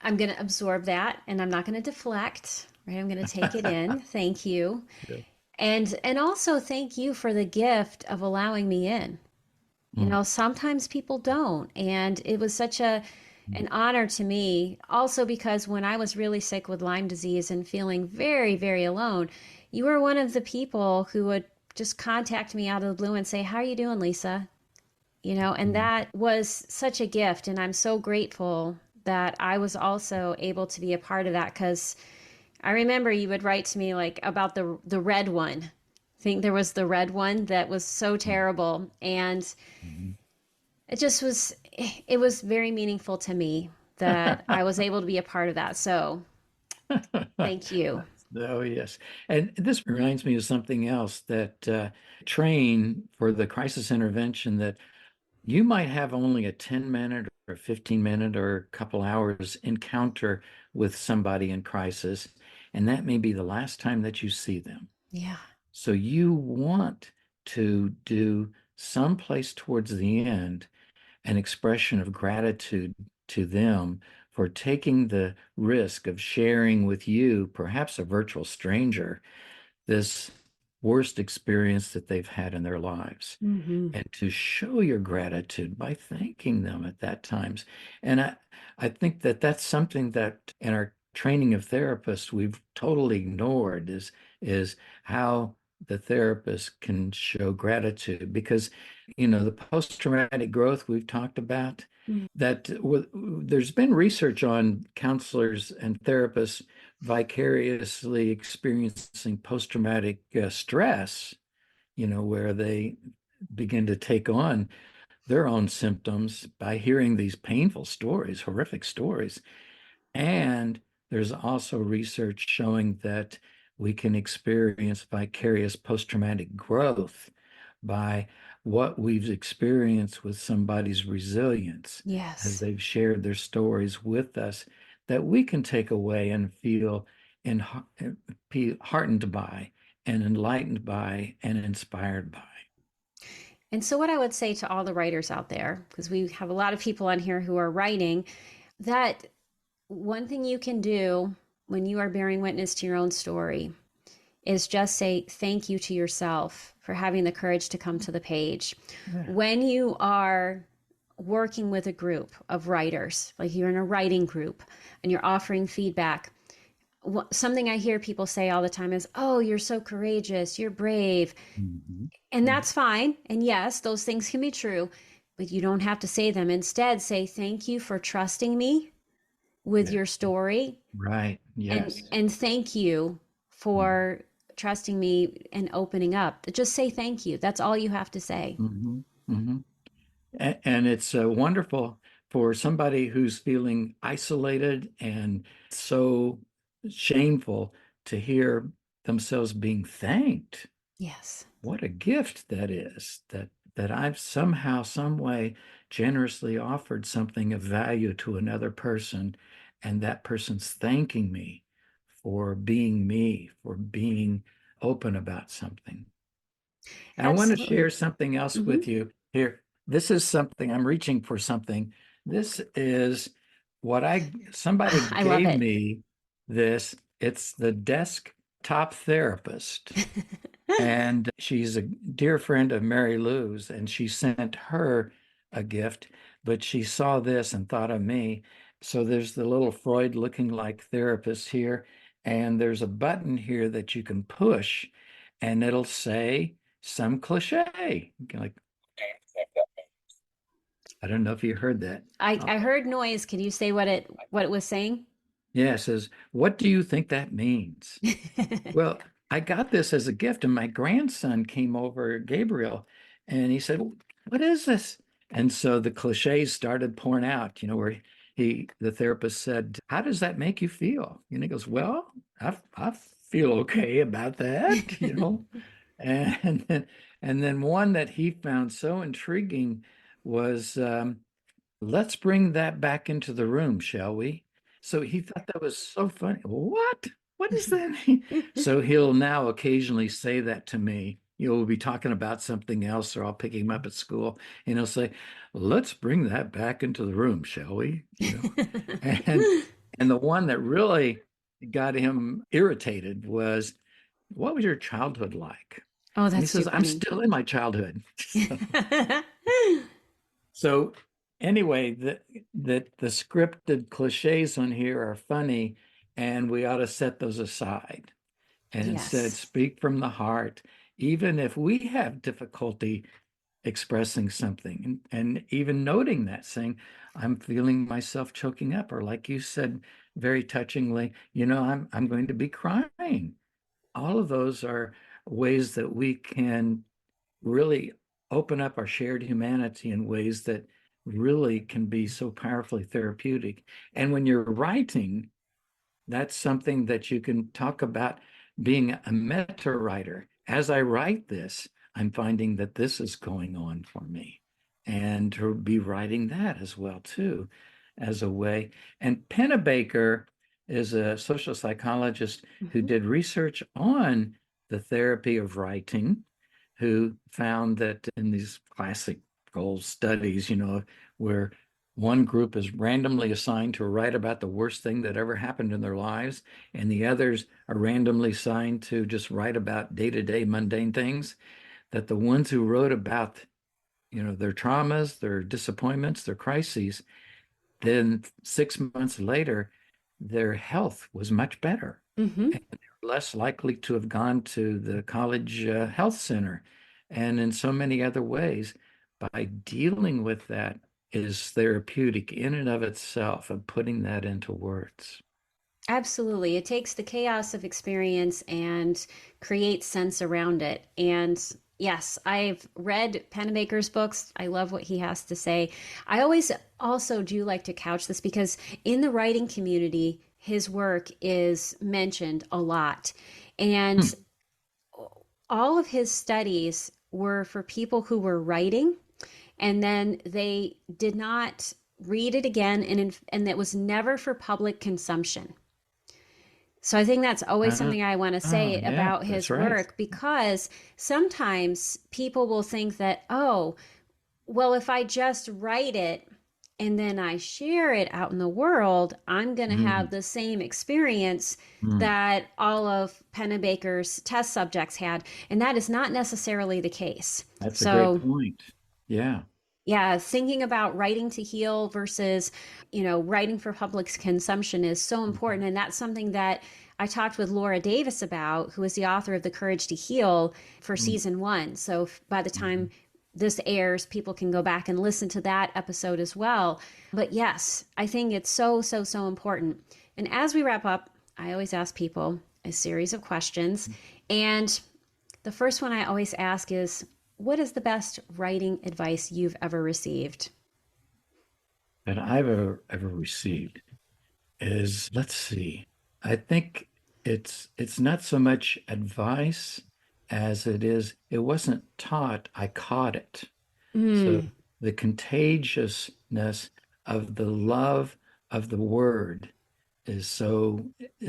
S1: I'm going to absorb that and I'm not going to deflect, right? I'm going to take it in. Thank you.
S2: Yeah.
S1: And also thank you for the gift of allowing me in. You
S2: Mm.
S1: know, sometimes people don't. And it was such an honor to me, also because when I was really sick with Lyme disease and feeling very, very alone, you were one of the people who would just contact me out of the blue and say, "How are you doing, Lisa?" You know, and
S2: Mm.
S1: that was such a gift. And I'm so grateful that I was also able to be a part of that because I remember you would write to me like about the red one. I think there was the red one that was so terrible. And
S2: Mhm.
S1: it was very meaningful to me that I was able to be a part of that. So thank you.
S2: Oh, yes. And this reminds me of something else that train for the crisis intervention that you might have only a 10-minute or 15-minute or a couple hours encounter with somebody in crisis, and that may be the last time that you see them.
S1: Yeah.
S2: So you want to do someplace towards the end an expression of gratitude to them for taking the risk of sharing with you, perhaps a virtual stranger, this worst experience that they've had in their lives,
S1: Hmm.
S2: and to show your gratitude by thanking them at that times. And I think that that's something that in our training of therapists we've totally ignored is how the therapist can show gratitude, because the post-traumatic growth we've talked about, that there's been research on counselors and therapists vicariously experiencing post-traumatic stress, where they begin to take on their own symptoms by hearing these painful stories, horrific stories. And there's also research showing that we can experience vicarious post-traumatic growth by what we've experienced with somebody's resilience as
S1: Yes.
S2: they've shared their stories with us, that we can take away and feel and be heartened by and enlightened by and inspired by.
S1: And so, what I would say to all the writers out there, because we have a lot of people on here who are writing, that one thing you can do when you are bearing witness to your own story is just say thank you to yourself for having the courage to come to the page.
S2: Yeah.
S1: When you are working with a group of writers, like you're in a writing group and you're offering feedback, something I hear people say all the time is, "Oh, you're so courageous, you're brave."
S2: Mhm.
S1: And that's fine. And yes, those things can be true, but you don't have to say them. Instead, say thank you for trusting me with
S2: Yeah.
S1: your story,
S2: Right.
S1: and
S2: Yes.
S1: and thank you for trusting me and opening up. Just say thank you. That's all you have to say.
S2: Mm-hmm. Mm-hmm. And it's wonderful for somebody who's feeling isolated and so shameful to hear themselves being thanked.
S1: Yes.
S2: What a gift that is, that I've somehow, some way generously offered something of value to another person, and that person's thanking me, for being open about something. And I want to
S1: Absolutely.
S2: share something else
S1: Hmm.
S2: with you here. This is something I'm reaching for something. This is what somebody
S1: I love
S2: gave
S1: it.
S2: me this. It's the desktop therapist. And she's a dear friend of Mary Lou's, and she sent her a gift, but she saw this and thought of me. So there's the little Freud looking like therapist here. and there's a button here that you can push, and it'll say some cliche. Like, I don't know if you heard that.
S1: I heard noise. Can you say what it was saying?
S2: Yeah, it says, "What do you think that means?" Well, I got this as a gift, and my grandson came over, Gabriel, and he said, "What is this?" And so the cliches started pouring out, where the therapist said, "How does that make you feel?" And he goes, "Well, I feel okay about that." And then one that he found so intriguing was, let's bring that back into the room, shall we? So he thought that was so funny. What? What does that mean? So he'll now occasionally say that to me. We'll be talking about something else, or I'll pick him up at school, and he'll say, "Let's bring that back into the room, shall we?" And the one that really got him irritated was, "What was your childhood like?"
S1: Oh,
S2: And he
S1: that's too
S2: says, "I'm
S1: funny.
S2: still in my childhood." So anyway, the scripted cliches on here are funny, and we ought to set those aside and instead
S1: Yes.
S2: speak from the heart, even if we have difficulty expressing something, and even noting that, saying, "I'm feeling myself choking up," or like you said very touchingly, I'm going to be crying. All of those are ways that we can really open up our shared humanity in ways that really can be so powerfully therapeutic. And when you're writing, that's something that you can talk about, being a meta writer. As I write this, I'm finding that this is going on for me, and to be writing that as well too, as a way. And Pennebaker is a social psychologist who
S1: Mhm.
S2: did research on the therapy of writing, who found that in these classic goal studies, where one group is randomly assigned to write about the worst thing that ever happened in their lives, and the others are randomly assigned to just write about day-to-day mundane things, that the ones who wrote about, their traumas, their disappointments, their crises, then 6 months later, their health was much better,
S1: Mhm.
S2: and they're less likely to have gone to the college health center. And in so many other ways, by dealing with that is therapeutic in and of itself, and putting that into words.
S1: Absolutely. It takes the chaos of experience and creates sense around it. And yes, I've read Pennebaker's books. I love what he has to say. I always also do like to couch this because in the writing community, his work is mentioned a lot.
S2: Hmm.
S1: And all of his studies were for people who were writing and then they did not read it again and it was never for public consumption. So I think that's always
S2: Uh,
S1: something I want to say
S2: yeah,
S1: about
S2: that's
S1: his
S2: right.
S1: work because sometimes people will think that, oh, well, if I just write it and then I share it out in the world, I'm going to have
S2: Mm,
S1: the same experience
S2: mm.
S1: that all of Pennebaker's test subjects had. And that is not necessarily the case.
S2: That's a great
S1: So,
S2: point. Yeah.
S1: yeah, thinking about writing to heal versus, writing for public consumption is so important.
S2: Mhm.
S1: And that's something that I talked with Laura Davis about, who is the author of The Courage to Heal for
S2: Mm,
S1: season one. So by the time
S2: mhm.
S1: this airs, people can go back and listen to that episode as well. But yes, I think it's so, so, so important. And as we wrap up, I always ask people a series of questions. And the first one I always ask is, what is the best writing advice you've ever received?
S2: That I've ever received is, let's see, I think it's not so much advice as it wasn't taught, I caught it. So
S1: Mm,
S2: the contagiousness of the love of the word is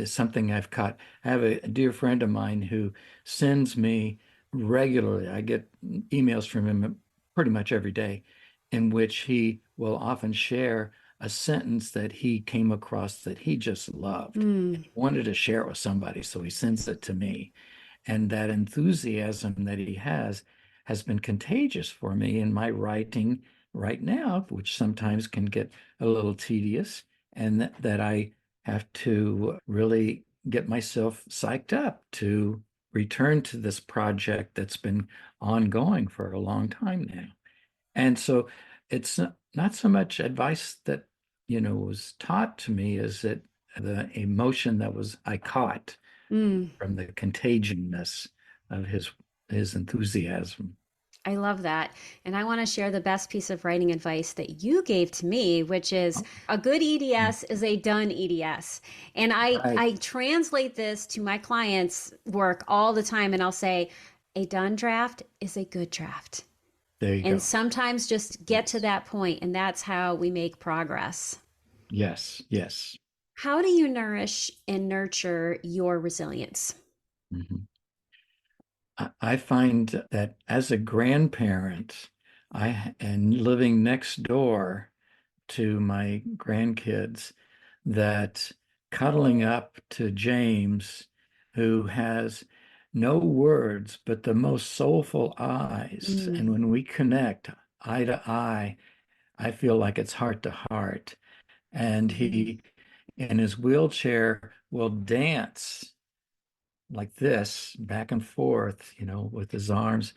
S2: something I've caught. I have a dear friend of mine who sends me regularly. I get emails from him pretty much every day, in which he will often share a sentence that he came across that he just loved. And
S1: mm,
S2: he wanted to share it with somebody, so he sends it to me. And that enthusiasm that he has been contagious for me in my writing right now, which sometimes can get a little tedious, and that I have to really get myself psyched up to return to this project that's been ongoing for a long time now. And so it's not so much advice that, was taught to me as that the emotion that was I caught
S1: Mm.
S2: from the contagiousness of his enthusiasm.
S1: I love that. And I want to share the best piece of writing advice that you gave to me, which is
S2: Oh,
S1: a good EDS is a done EDS. And
S2: right.
S1: I translate this to my clients' work all the time. And I'll say, a done draft is a good draft.
S2: There you
S1: And
S2: go.
S1: sometimes just get to
S2: Yes.
S1: that point, and that's how we make progress.
S2: Yes. Yes.
S1: How do you nourish and nurture your resilience?
S2: Mhm. I find that as a grandparent, and living next door to my grandkids, that cuddling up to James, who has no words but the most soulful eyes, and
S1: Mm,
S2: when we connect eye to eye, I feel like it's heart to heart. And
S1: mhm,
S2: he, in his wheelchair, will dance like this, back and forth, with his arms,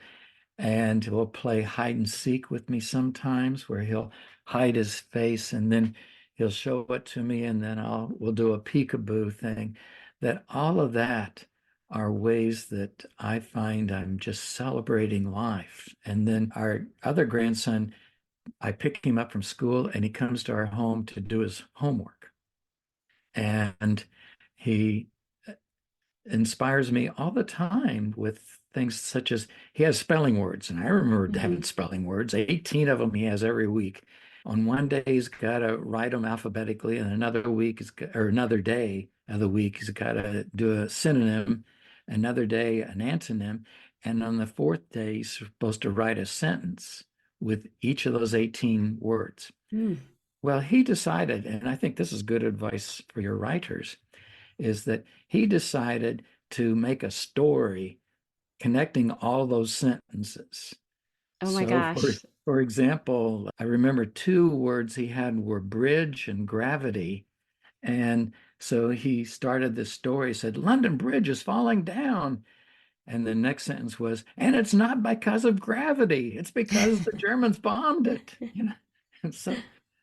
S2: and he'll play hide and seek with me sometimes, where he'll hide his face and then he'll show it to me, and then we'll do a peekaboo thing. That all of that are ways that I find I'm just celebrating life. And then our other grandson, I pick him up from school and he comes to our home to do his homework. And he inspires me all the time with things such as he has spelling words, and I remember having
S1: mhm,
S2: spelling words, 18 of them he has every week. On one day, he's got to write them alphabetically, and another week, or another day of the week, he's got to do a synonym, another day, an antonym, and on the fourth day, he's supposed to write a sentence with each of those 18 words.
S1: mm.
S2: Well, he decided, and I think this is good advice for your writers, is that he decided to make a story connecting all those sentences.
S1: Oh my
S2: So
S1: gosh.
S2: for example, I remember two words he had were bridge and gravity. And so he started this story, said, London Bridge is falling down. And the next sentence was, and it's not because of gravity, it's because the Germans bombed it. And so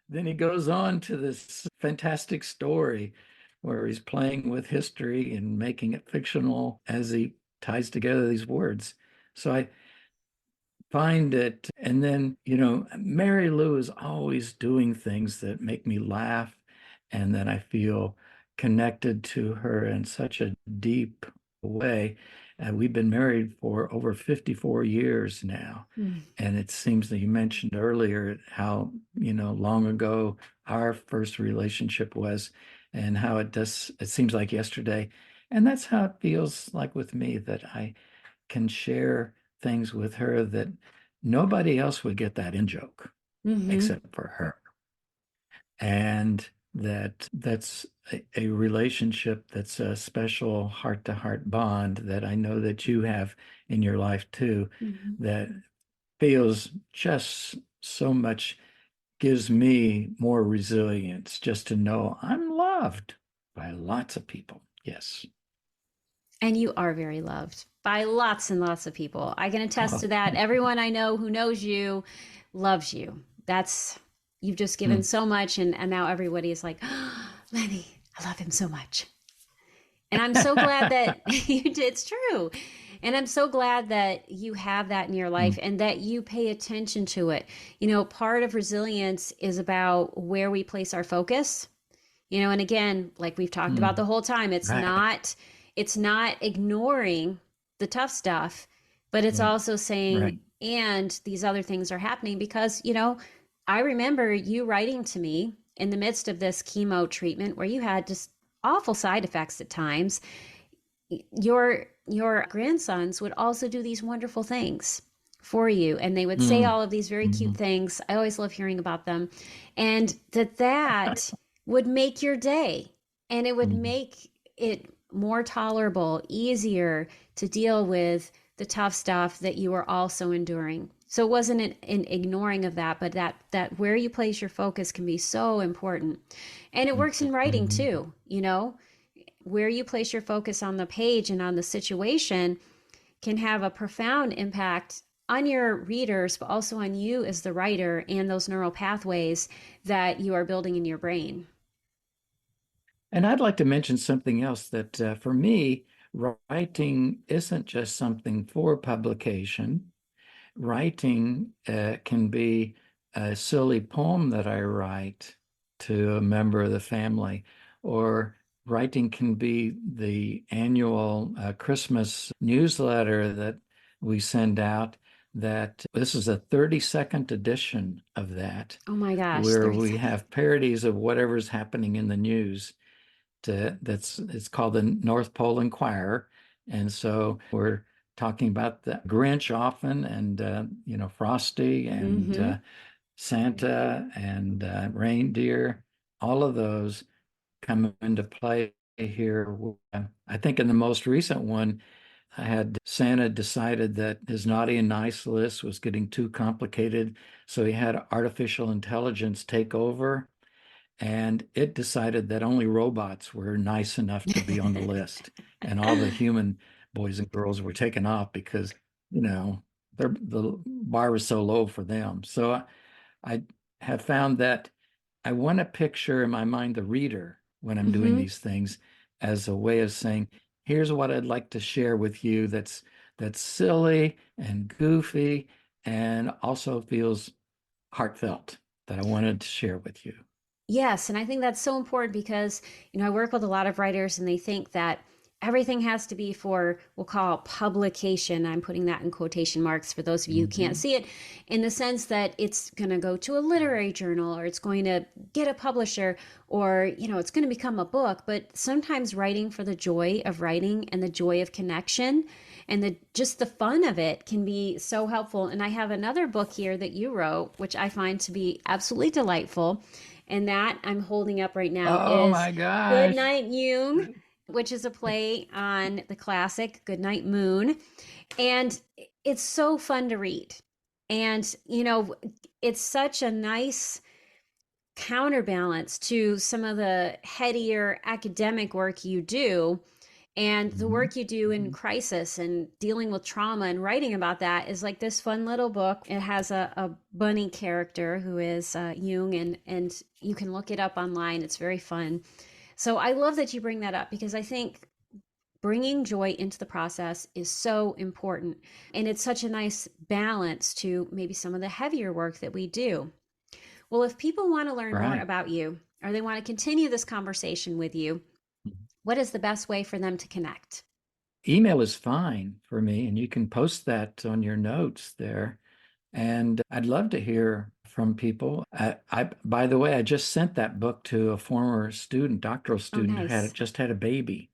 S2: then he goes on to this fantastic story where he's playing with history and making it fictional as he ties together these words. So I find it, and then, Mary Lou is always doing things that make me laugh and that I feel connected to her in such a deep way. We've been married for over 54 years now.
S1: Mm,
S2: And it seems that you mentioned earlier how, long ago our first relationship was and how it seems like yesterday. And that's how it feels like with me, that I can share things with her that nobody else would get that in joke
S1: mhm,
S2: except for her. And that's a relationship that's a special heart to heart bond that I know that you have in your life too,
S1: mhm.
S2: that feels just so much, gives me more resilience just to know I'm loved by lots of people. Yes.
S1: And you are very loved by lots and lots of people. I can attest
S2: Oh,
S1: to that. Everyone I know who knows you loves you. You've just given
S2: hmm.
S1: so much, and now everybody is like, oh, Lennie, I love him so much. And I'm so glad that you did. It's true. And I'm so glad that you have that in your life and that you pay attention to it. Part of resilience is about where we place our focus. And again, like we've talked about the whole time,
S2: Right.
S1: it's not ignoring the tough stuff, but it's
S2: Right.
S1: also saying,
S2: Right.
S1: and these other things are happening because, I remember you writing to me in the midst of this chemo treatment where you had just awful side effects at times. Your grandsons would also do these wonderful things for you, and they would say
S2: Mm.
S1: all of these very cute
S2: Mhm.
S1: things. I always love hearing about them. And that would make your day, and it would
S2: Mhm.
S1: make it more tolerable, easier to deal with the tough stuff that you were also enduring. So it wasn't an ignoring of that, but that where you place your focus can be so important. And it works in writing
S2: Mhm.
S1: too. where you place your focus on the page and on the situation can have a profound impact on your readers, but also on you as the writer and those neural pathways that you are building in your brain.
S2: And I'd like to mention something else that for me, writing isn't just something for publication. Writing can be a silly poem that I write to a member of the family, or writing can be the annual Christmas newsletter that we send out. That this is a 30-second edition of that,
S1: Oh my gosh,
S2: where
S1: 30
S2: we
S1: seconds.
S2: have parodies of whatever's happening in the news. It's called the North Pole Inquirer, and so we're talking about the Grinch often, and Frosty, and
S1: Mm-hmm.
S2: Santa, and reindeer. All of those come into play here. I think in the most recent one, I had Santa decided that his naughty and nice list was getting too complicated, so he had artificial intelligence take over, and it decided that only robots were nice enough to be on the list, and all the human boys and girls were taken off because, the bar was so low for them. So I have found that I want to picture in my mind the reader when I'm doing
S1: Mm-hmm.
S2: these things as a way of saying, here's what I'd like to share with you that's silly and goofy and also feels heartfelt, that I wanted to share with you.
S1: Yes, and I think that's so important because, I work with a lot of writers and they think that everything has to be for, we'll call it publication. I'm putting that in quotation marks for those of you who can't
S2: Mhm.
S1: see it, in the sense that it's going to go to a literary journal or it's going to get a publisher or, it's going to become a book. But sometimes writing for the joy of writing and the joy of connection and just the fun of it can be so helpful. And I have another book here that you wrote, which I find to be absolutely delightful. And that I'm holding up right now
S2: Oh
S1: is
S2: my
S1: Good
S2: gosh.
S1: Night Jung, which is a play on the classic Good Night Moon. And it's so fun to read. And, it's such a nice counterbalance to some of the headier academic work you do. And the
S2: Mhm.
S1: work you do in
S2: Mhm.
S1: crisis and dealing with trauma and writing about that is like this fun little book. It has a bunny character who is Jung, and you can look it up online. It's very fun. So I love that you bring that up because I think bringing joy into the process is so important. And it's such a nice balance to maybe some of the heavier work that we do. Well, if people want to learn more
S2: Right.
S1: about you or they want to continue this conversation with you, what is the best way for them to connect?
S2: Email is fine for me, and you can post that on your notes there. And I'd love to hear from people. By the way, I just sent that book to a former student, doctoral
S1: Oh,
S2: student who
S1: nice.
S2: just had a baby.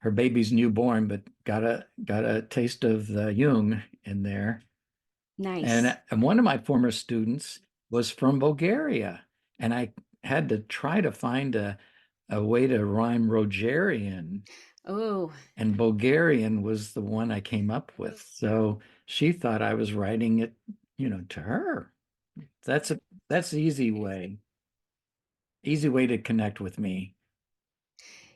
S2: Her baby's newborn, but got a taste of the Jung in there.
S1: Nice.
S2: And one of my former students was from Bulgaria, and I had to try to find a way to rhyme Rogerian,
S1: Oh,
S2: and Bulgarian was the one I came up with. So she thought I was writing it, to her. That's a that's the easy way to connect with me.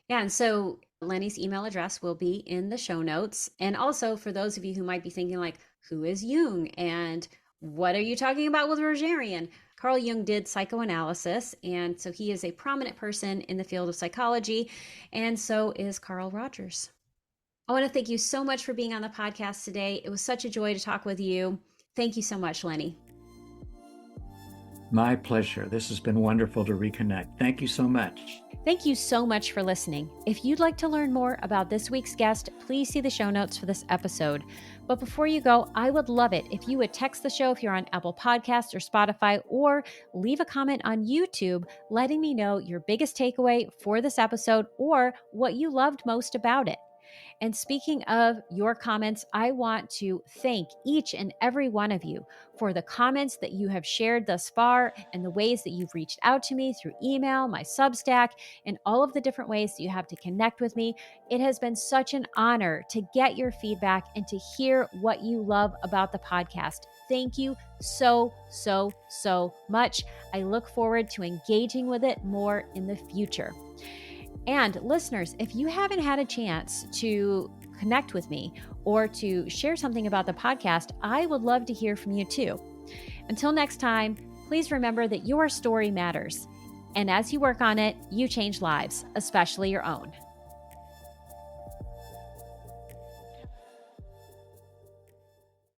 S1: yeah. And so Lenny's email address will be in the show notes. And also for those of you who might be thinking, like, who is Jung and what are you talking about with Rogerian? Carl Jung did psychoanalysis, and so he is a prominent person in the field of psychology, and so is Carl Rogers. I want to thank you so much for being on the podcast today. It was such a joy to talk with you. Thank you so much, Lenny.
S2: My pleasure. This has been wonderful to reconnect. Thank you so much.
S1: Thank you so much for listening. If you'd like to learn more about this week's guest, please see the show notes for this episode. But before you go, I would love it if you would text the show if you're on Apple Podcasts or Spotify, or leave a comment on YouTube letting me know your biggest takeaway for this episode or what you loved most about it. And speaking of your comments, I want to thank each and every one of you for the comments that you have shared thus far and the ways that you've reached out to me through email, my Substack, and all of the different ways that you have to connect with me. It has been such an honor to get your feedback and to hear what you love about the podcast. Thank you so, so, so much. I look forward to engaging with it more in the future. And listeners, if you haven't had a chance to connect with me or to share something about the podcast, I would love to hear from you too. Until next time, please remember that your story matters. And as you work on it, you change lives, especially your own.